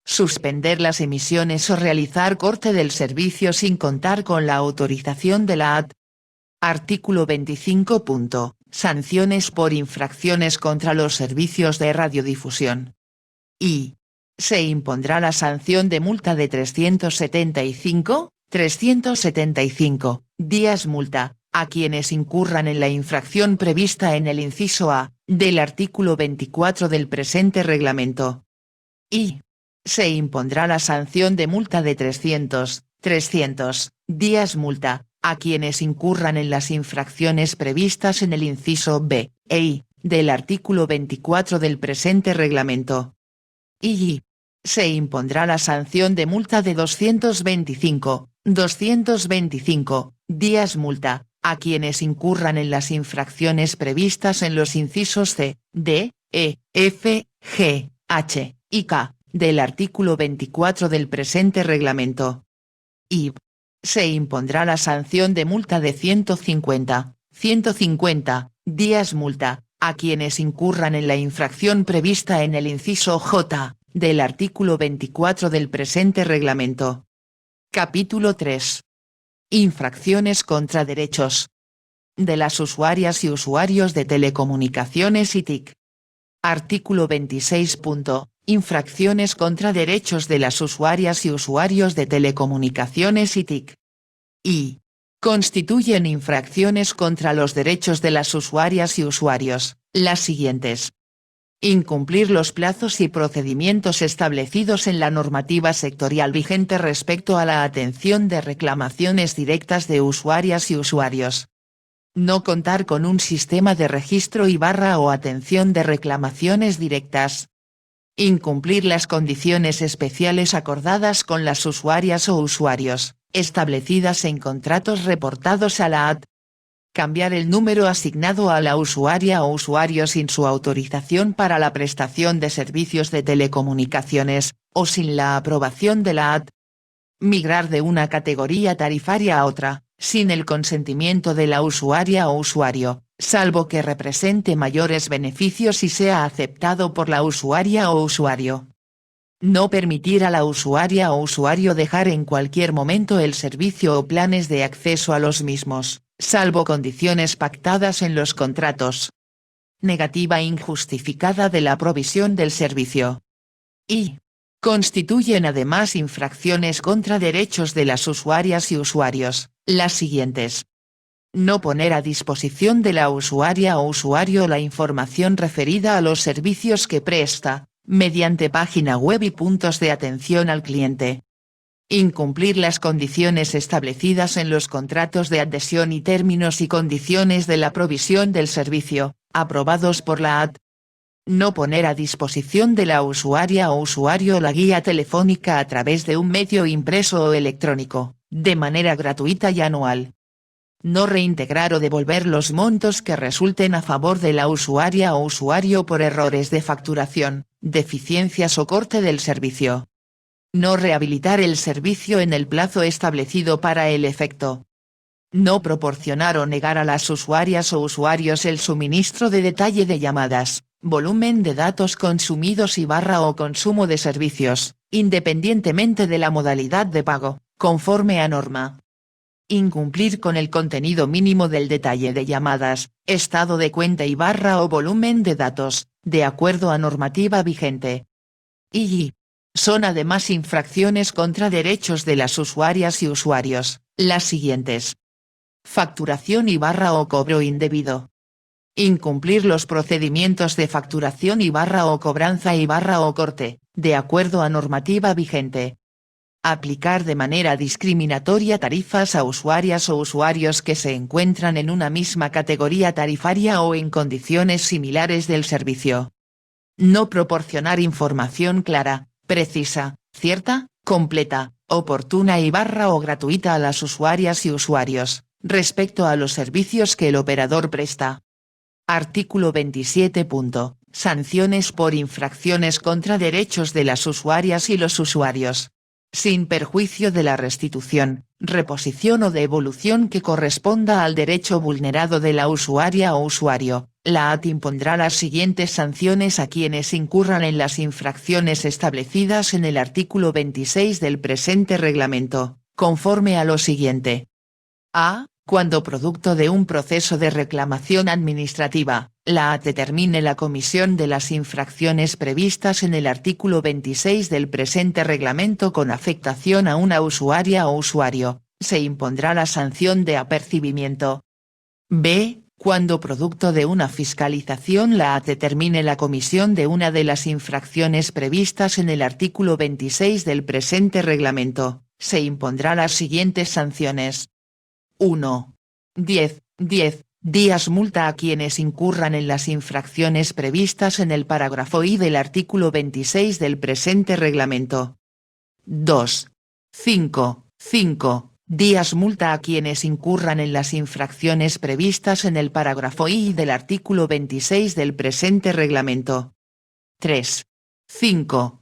Suspender las emisiones o realizar corte del servicio sin contar con la autorización de la AT. Artículo 25. Sanciones por infracciones contra los servicios de radiodifusión. Y. Se impondrá la sanción de multa de 375 días multa, a quienes incurran en la infracción prevista en el inciso A, del artículo 24 del presente reglamento. Y. Se impondrá la sanción de multa de 300 días multa, a quienes incurran en las infracciones previstas en el inciso B, e I, del artículo 24 del presente reglamento. Y. Se impondrá la sanción de multa de 225 días multa, a quienes incurran en las infracciones previstas en los incisos C, D, E, F, G, H, y K, del artículo 24 del presente reglamento. Y. Se impondrá la sanción de multa de 150 días multa, a quienes incurran en la infracción prevista en el inciso J, del artículo 24 del presente reglamento. Capítulo 3. Infracciones contra derechos de las usuarias y usuarios de telecomunicaciones y TIC. Artículo 26. Infracciones contra derechos de las usuarias y usuarios de telecomunicaciones y TIC. Y. Constituyen infracciones contra los derechos de las usuarias y usuarios, las siguientes. Incumplir los plazos y procedimientos establecidos en la normativa sectorial vigente respecto a la atención de reclamaciones directas de usuarias y usuarios. No contar con un sistema de registro y o atención de reclamaciones directas. Incumplir las condiciones especiales acordadas con las usuarias o usuarios, establecidas en contratos reportados a la AT. Cambiar el número asignado a la usuaria o usuario sin su autorización para la prestación de servicios de telecomunicaciones, o sin la aprobación de la AT. Migrar de una categoría tarifaria a otra, sin el consentimiento de la usuaria o usuario, salvo que represente mayores beneficios y sea aceptado por la usuaria o usuario. No permitir a la usuaria o usuario dejar en cualquier momento el servicio o planes de acceso a los mismos, salvo condiciones pactadas en los contratos. Negativa injustificada de la provisión del servicio. Y. Constituyen además infracciones contra derechos de las usuarias y usuarios, las siguientes. No poner a disposición de la usuaria o usuario la información referida a los servicios que presta, mediante página web y puntos de atención al cliente. Incumplir las condiciones establecidas en los contratos de adhesión y términos y condiciones de la provisión del servicio, aprobados por la AT. No poner a disposición de la usuaria o usuario la guía telefónica a través de un medio impreso o electrónico, de manera gratuita y anual. No reintegrar o devolver los montos que resulten a favor de la usuaria o usuario por errores de facturación, deficiencias o corte del servicio. No rehabilitar el servicio en el plazo establecido para el efecto. No proporcionar o negar a las usuarias o usuarios el suministro de detalle de llamadas, volumen de datos consumidos y o consumo de servicios, independientemente de la modalidad de pago, conforme a norma. Incumplir con el contenido mínimo del detalle de llamadas, estado de cuenta y o volumen de datos, de acuerdo a normativa vigente. Y son además infracciones contra derechos de las usuarias y usuarios, las siguientes. Facturación y o cobro indebido. Incumplir los procedimientos de facturación y o cobranza y o corte, de acuerdo a normativa vigente. Aplicar de manera discriminatoria tarifas a usuarias o usuarios que se encuentran en una misma categoría tarifaria o en condiciones similares del servicio. No proporcionar información clara, precisa, cierta, completa, oportuna y o gratuita a las usuarias y usuarios, respecto a los servicios que el operador presta. Artículo 27. Sanciones por infracciones contra derechos de las usuarias y los usuarios. Sin perjuicio de la restitución, reposición o devolución que corresponda al derecho vulnerado de la usuaria o usuario, la AT impondrá las siguientes sanciones a quienes incurran en las infracciones establecidas en el artículo 26 del presente reglamento, conforme a lo siguiente. A. Cuando producto de un proceso de reclamación administrativa, la AT determine la comisión de las infracciones previstas en el artículo 26 del presente reglamento con afectación a una usuaria o usuario, se impondrá la sanción de apercibimiento. B. Cuando producto de una fiscalización la AT determine la comisión de una de las infracciones previstas en el artículo 26 del presente reglamento, se impondrá las siguientes sanciones. 1. 10 días multa a quienes incurran en las infracciones previstas en el parágrafo I del artículo 26 del presente reglamento. 2. 5 días multa a quienes incurran en las infracciones previstas en el parágrafo I del artículo 26 del presente reglamento. 3. 5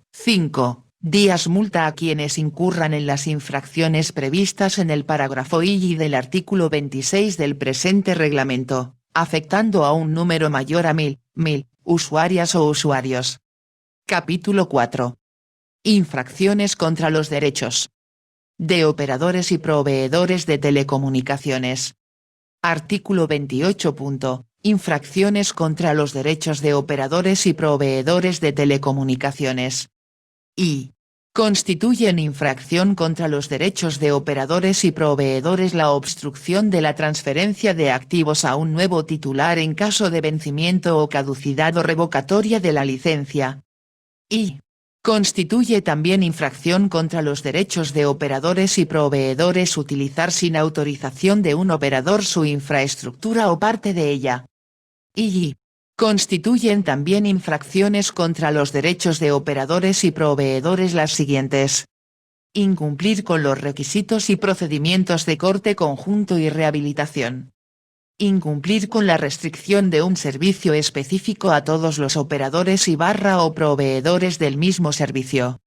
días multa a quienes incurran en las infracciones previstas en el parágrafo I del artículo 26 del presente reglamento, afectando a un número mayor a 1000 usuarias o usuarios. Capítulo 4. Infracciones contra los derechos de operadores y proveedores de telecomunicaciones. Artículo 28. Infracciones contra los derechos de operadores y proveedores de telecomunicaciones. Y. Constituyen infracción contra los derechos de operadores y proveedores la obstrucción de la transferencia de activos a un nuevo titular en caso de vencimiento o caducidad o revocatoria de la licencia. Y. Constituye también infracción contra los derechos de operadores y proveedores utilizar sin autorización de un operador su infraestructura o parte de ella. Y. Constituyen también infracciones contra los derechos de operadores y proveedores las siguientes. Incumplir con los requisitos y procedimientos de corte conjunto y rehabilitación. Incumplir con la restricción de un servicio específico a todos los operadores y o proveedores del mismo servicio.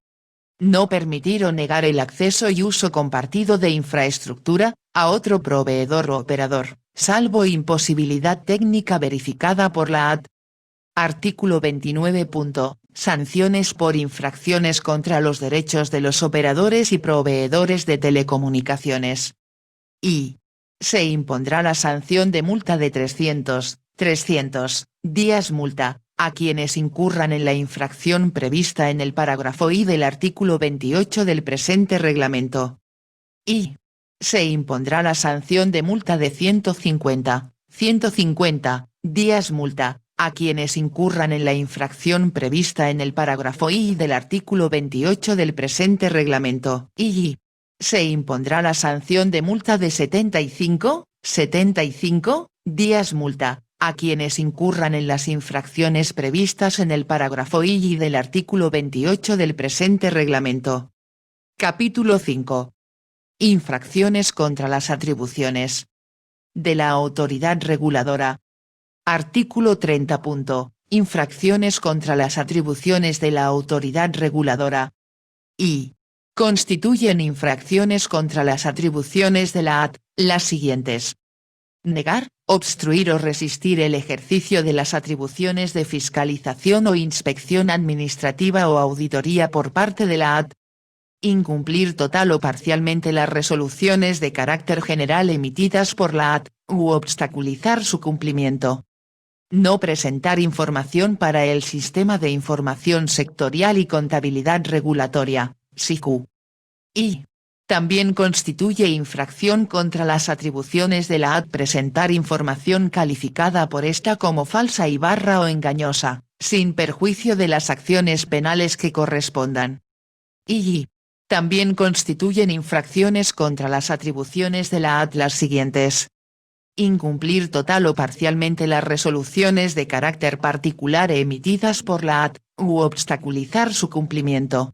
No permitir o negar el acceso y uso compartido de infraestructura, a otro proveedor o operador, salvo imposibilidad técnica verificada por la AT. Artículo 29. Sanciones por infracciones contra los derechos de los operadores y proveedores de telecomunicaciones. Y. Se impondrá la sanción de multa de 300 días multa, a quienes incurran en la infracción prevista en el parágrafo I del artículo 28 del presente reglamento. Y. Se impondrá la sanción de multa de 150 días multa, a quienes incurran en la infracción prevista en el parágrafo I del artículo 28 del presente reglamento. Y. Se impondrá la sanción de multa de 75 días multa, a quienes incurran en las infracciones previstas en el parágrafo I del artículo 28 del presente reglamento. Capítulo 5. Infracciones contra las atribuciones de la autoridad reguladora. Artículo 30. Infracciones contra las atribuciones de la autoridad reguladora. Y. Constituyen infracciones contra las atribuciones de la AT, las siguientes. Negar, obstruir o resistir el ejercicio de las atribuciones de fiscalización o inspección administrativa o auditoría por parte de la AT. Incumplir total o parcialmente las resoluciones de carácter general emitidas por la AT, u obstaculizar su cumplimiento. No presentar información para el Sistema de Información Sectorial y Contabilidad Regulatoria, SICU. Y. También constituye infracción contra las atribuciones de la AT presentar información calificada por esta como falsa o engañosa, sin perjuicio de las acciones penales que correspondan. Y. También constituyen infracciones contra las atribuciones de la AT las siguientes. Incumplir total o parcialmente las resoluciones de carácter particular emitidas por la AT, u obstaculizar su cumplimiento.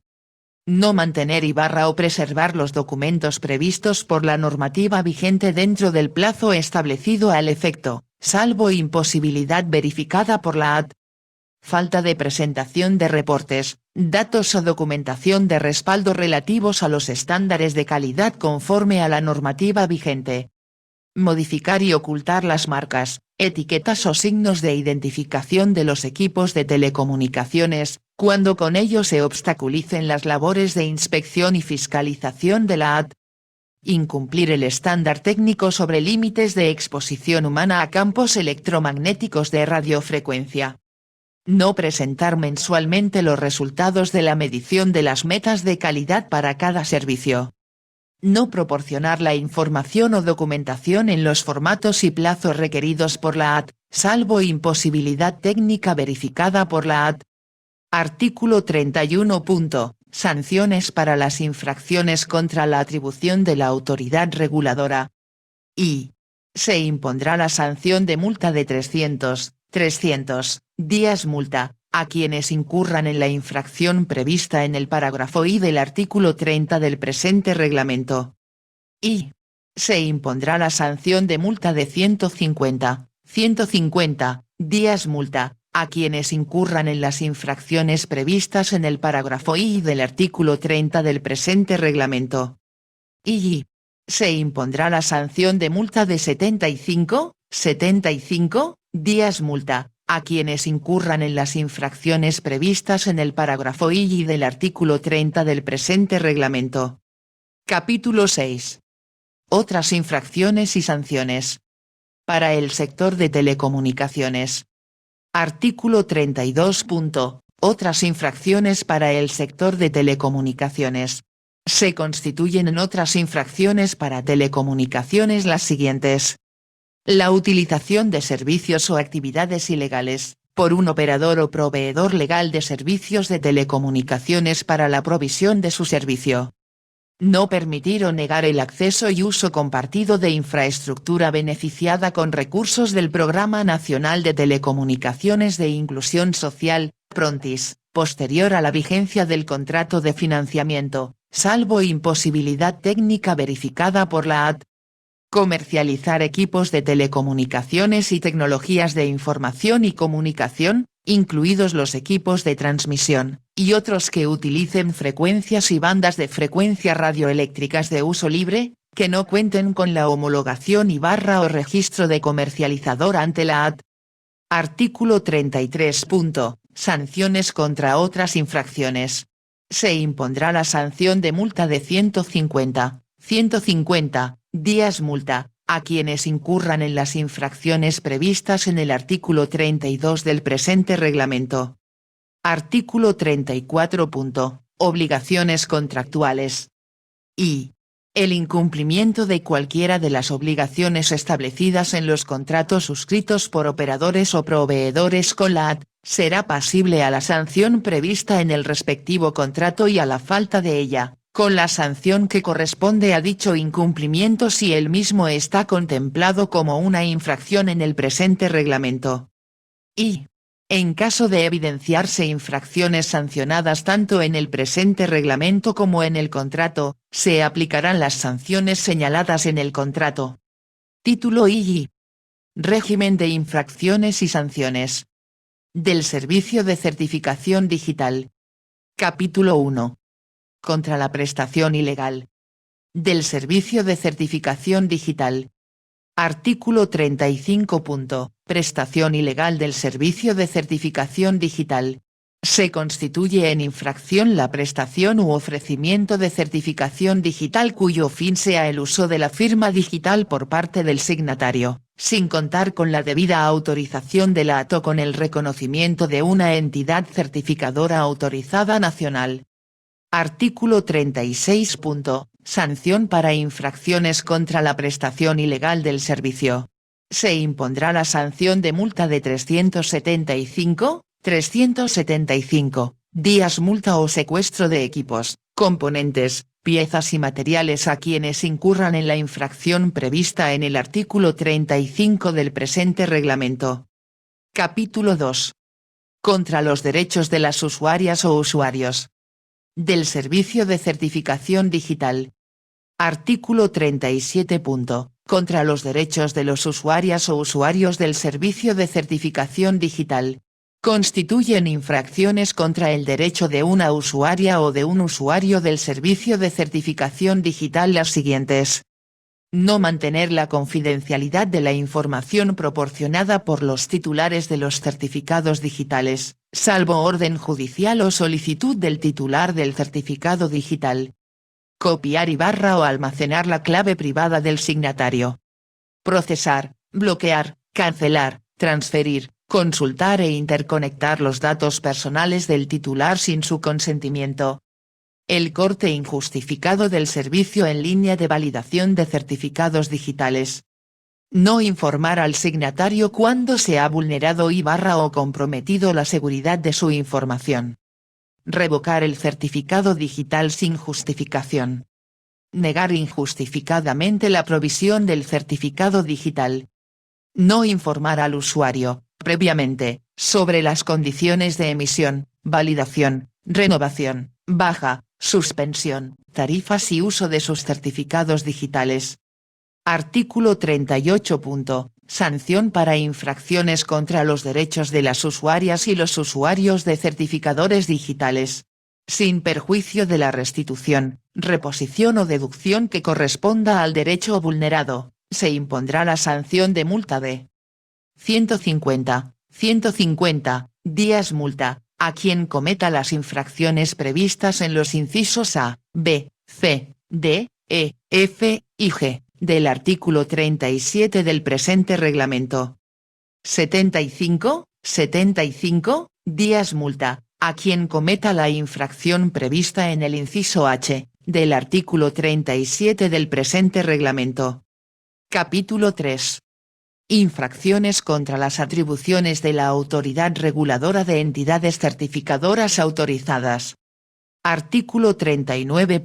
No mantener o preservar los documentos previstos por la normativa vigente dentro del plazo establecido al efecto, salvo imposibilidad verificada por la AT. Falta de presentación de reportes, datos o documentación de respaldo relativos a los estándares de calidad conforme a la normativa vigente. Modificar y ocultar las marcas, etiquetas o signos de identificación de los equipos de telecomunicaciones, cuando con ello se obstaculicen las labores de inspección y fiscalización de la AT. Incumplir el estándar técnico sobre límites de exposición humana a campos electromagnéticos de radiofrecuencia. No presentar mensualmente los resultados de la medición de las metas de calidad para cada servicio. No proporcionar la información o documentación en los formatos y plazos requeridos por la AT, salvo imposibilidad técnica verificada por la AT. Artículo 31. Sanciones para las infracciones contra la atribución de la autoridad reguladora. Y. Se impondrá la sanción de multa de 300 días multa, a quienes incurran en la infracción prevista en el parágrafo I del artículo 30 del presente reglamento. Y. Se impondrá la sanción de multa de 150 días multa, a quienes incurran en las infracciones previstas en el parágrafo I del artículo 30 del presente reglamento. Y. Se impondrá la sanción de multa de 75 días multa, a quienes incurran en las infracciones previstas en el parágrafo I del artículo 30 del presente reglamento. Capítulo 6. Otras infracciones y sanciones. Para el sector de telecomunicaciones. Artículo 32. Otras infracciones para el sector de telecomunicaciones. Se constituyen en otras infracciones para telecomunicaciones las siguientes. La utilización de servicios o actividades ilegales, por un operador o proveedor legal de servicios de telecomunicaciones para la provisión de su servicio. No permitir o negar el acceso y uso compartido de infraestructura beneficiada con recursos del Programa Nacional de Telecomunicaciones de Inclusión Social, PRONTIS, posterior a la vigencia del contrato de financiamiento, salvo imposibilidad técnica verificada por la AT. Comercializar equipos de telecomunicaciones y tecnologías de información y comunicación, incluidos los equipos de transmisión, y otros que utilicen frecuencias y bandas de frecuencia radioeléctricas de uso libre, que no cuenten con la homologación o registro de comercializador ante la AT. Artículo 33. Sanciones contra otras infracciones. Se impondrá la sanción de multa de 150 días multa, a quienes incurran en las infracciones previstas en el artículo 32 del presente reglamento. Artículo 34. Obligaciones contractuales. Y. El incumplimiento de cualquiera de las obligaciones establecidas en los contratos suscritos por operadores o proveedores con la AT, será pasible a la sanción prevista en el respectivo contrato y a la falta de ella, con la sanción que corresponde a dicho incumplimiento si el mismo está contemplado como una infracción en el presente reglamento. Y. En caso de evidenciarse infracciones sancionadas tanto en el presente reglamento como en el contrato, se aplicarán las sanciones señaladas en el contrato. Título I. Régimen de infracciones y sanciones. Del Servicio de Certificación Digital. Capítulo 1. contra la prestación ilegal del servicio de certificación digital. Artículo 35. Prestación ilegal del servicio de certificación digital. Se constituye en infracción la prestación u ofrecimiento de certificación digital cuyo fin sea el uso de la firma digital por parte del signatario, sin contar con la debida autorización de la AT o con el reconocimiento de una entidad certificadora autorizada nacional. Artículo 36. Sanción para infracciones contra la prestación ilegal del servicio. Se impondrá la sanción de multa de 375 días multa o secuestro de equipos, componentes, piezas y materiales a quienes incurran en la infracción prevista en el artículo 35 del presente reglamento. Capítulo 2. Contra los derechos de las usuarias o usuarios del servicio de certificación digital. Artículo 37. Contra los derechos de los usuarias o usuarios del servicio de certificación digital. Constituyen infracciones contra el derecho de una usuaria o de un usuario del servicio de certificación digital las siguientes. No mantener la confidencialidad de la información proporcionada por los titulares de los certificados digitales, salvo orden judicial o solicitud del titular del certificado digital. Copiar o almacenar la clave privada del signatario. Procesar, bloquear, cancelar, transferir, consultar e interconectar los datos personales del titular sin su consentimiento. El corte injustificado del servicio en línea de validación de certificados digitales. No informar al signatario cuando se ha vulnerado o comprometido la seguridad de su información. Revocar el certificado digital sin justificación. Negar injustificadamente la provisión del certificado digital. No informar al usuario, previamente, sobre las condiciones de emisión, validación, renovación, baja, suspensión, tarifas y uso de sus certificados digitales. Artículo 38. Sanción para infracciones contra los derechos de las usuarias y los usuarios de certificadores digitales. Sin perjuicio de la restitución, reposición o deducción que corresponda al derecho vulnerado, se impondrá la sanción de multa de 150 días multa, a quien cometa las infracciones previstas en los incisos A, B, C, D, E, F, y G, del artículo 37 del presente reglamento. 75 días multa, a quien cometa la infracción prevista en el inciso H, del artículo 37 del presente reglamento. Capítulo 3. Infracciones contra las atribuciones de la Autoridad Reguladora de Entidades Certificadoras Autorizadas. Artículo 39.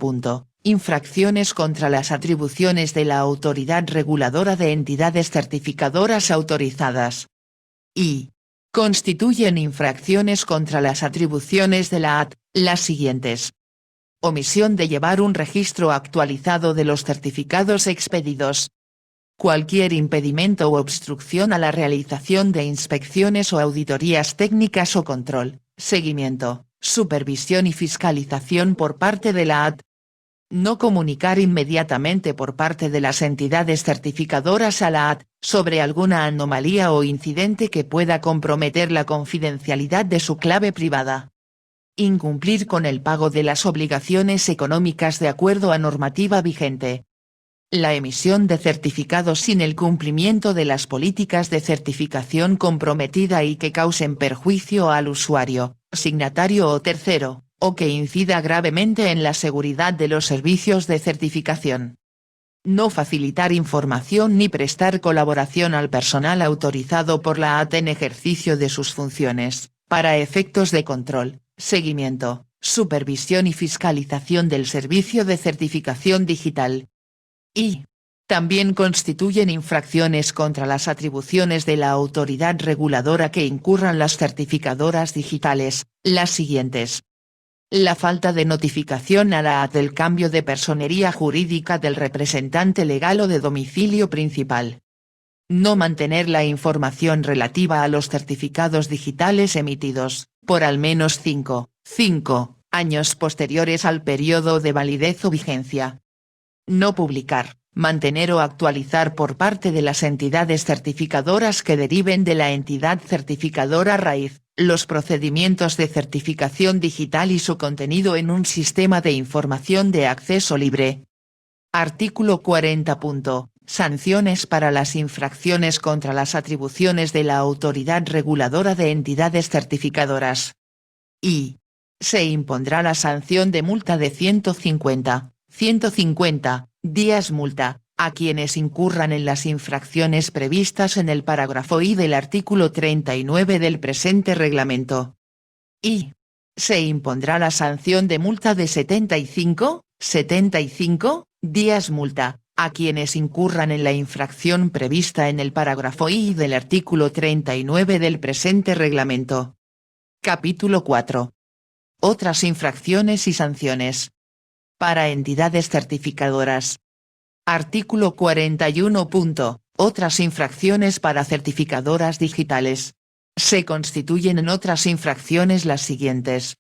Infracciones contra las atribuciones de la Autoridad Reguladora de Entidades Certificadoras Autorizadas. Y constituyen infracciones contra las atribuciones de la AT, las siguientes. Omisión de llevar un registro actualizado de los certificados expedidos. Cualquier impedimento u obstrucción a la realización de inspecciones o auditorías técnicas o control, seguimiento, supervisión y fiscalización por parte de la AT. No comunicar inmediatamente por parte de las entidades certificadoras a la AT, sobre alguna anomalía o incidente que pueda comprometer la confidencialidad de su clave privada. Incumplir con el pago de las obligaciones económicas de acuerdo a normativa vigente. La emisión de certificados sin el cumplimiento de las políticas de certificación comprometida y que causen perjuicio al usuario, signatario o tercero, o que incida gravemente en la seguridad de los servicios de certificación. No facilitar información ni prestar colaboración al personal autorizado por la AT en ejercicio de sus funciones, para efectos de control, seguimiento, supervisión y fiscalización del servicio de certificación digital. Y también constituyen infracciones contra las atribuciones de la autoridad reguladora que incurran las certificadoras digitales, las siguientes. La falta de notificación a la AT del cambio de personería jurídica del representante legal o de domicilio principal. No mantener la información relativa a los certificados digitales emitidos, por al menos 5 años posteriores al periodo de validez o vigencia. No publicar, mantener o actualizar por parte de las entidades certificadoras que deriven de la entidad certificadora raíz, los procedimientos de certificación digital y su contenido en un sistema de información de acceso libre. Artículo 40. Sanciones para las infracciones contra las atribuciones de la autoridad reguladora de entidades certificadoras. Y. Se impondrá la sanción de multa de 150 días multa, a quienes incurran en las infracciones previstas en el parágrafo I del artículo 39 del presente reglamento. Y. Se impondrá la sanción de multa de 75 días multa, a quienes incurran en la infracción prevista en el parágrafo I del artículo 39 del presente reglamento. Capítulo 4. Otras infracciones y sanciones. Para entidades certificadoras. Artículo 41. Otras infracciones para certificadoras digitales. Se constituyen en otras infracciones las siguientes.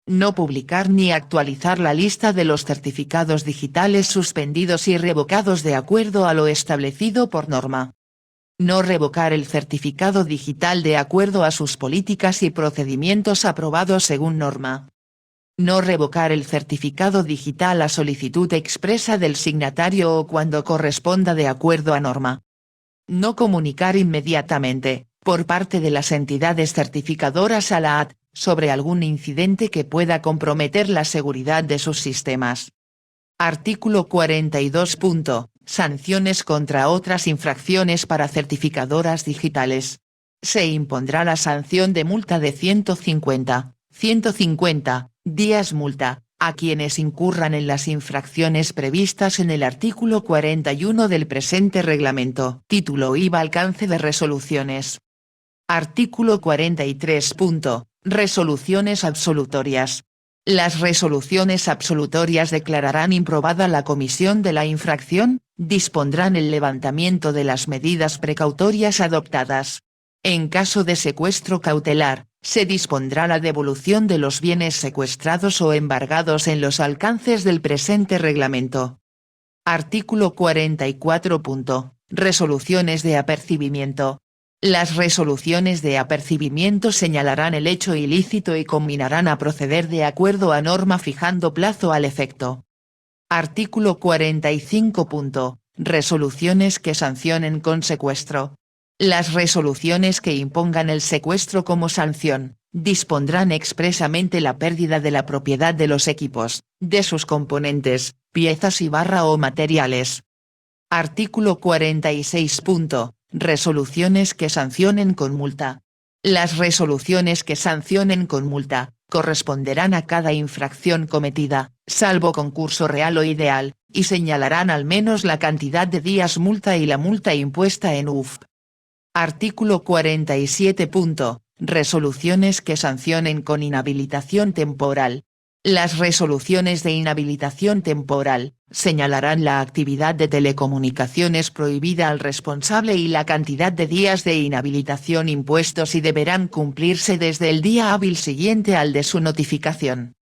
No publicar ni actualizar la lista de los certificados digitales suspendidos y revocados de acuerdo a lo establecido por norma. No revocar el certificado digital de acuerdo a sus políticas y procedimientos aprobados según norma. No revocar el certificado digital a solicitud expresa del signatario o cuando corresponda de acuerdo a norma. No comunicar inmediatamente, por parte de las entidades certificadoras a la AT, sobre algún incidente que pueda comprometer la seguridad de sus sistemas. Artículo 42. Sanciones contra otras infracciones para certificadoras digitales. Se impondrá la sanción de multa de 150 días multa, a quienes incurran en las infracciones previstas en el artículo 41 del presente reglamento. Título I. Alcance de resoluciones. Artículo 43. Resoluciones absolutorias. Las resoluciones absolutorias declararán improbada la comisión de la infracción, dispondrán el levantamiento de las medidas precautorias adoptadas. En caso de secuestro cautelar, se dispondrá la devolución de los bienes secuestrados o embargados en los alcances del presente reglamento. Artículo 44. Resoluciones de apercibimiento. Las resoluciones de apercibimiento señalarán el hecho ilícito y combinarán a proceder de acuerdo a norma fijando plazo al efecto. Artículo 45. Resoluciones que sancionen con secuestro. Las resoluciones que impongan el secuestro como sanción, dispondrán expresamente la pérdida de la propiedad de los equipos, de sus componentes, piezas o materiales. Artículo 46. Resoluciones que sancionen con multa. Las resoluciones que sancionen con multa, corresponderán a cada infracción cometida, salvo concurso real o ideal, y señalarán al menos la cantidad de días multa y la multa impuesta en UF. Artículo 47. Resoluciones que sancionen con inhabilitación temporal. Las resoluciones de inhabilitación temporal, señalarán la actividad de telecomunicaciones prohibida al responsable y la cantidad de días de inhabilitación impuestos y deberán cumplirse desde el día hábil siguiente al de su notificación.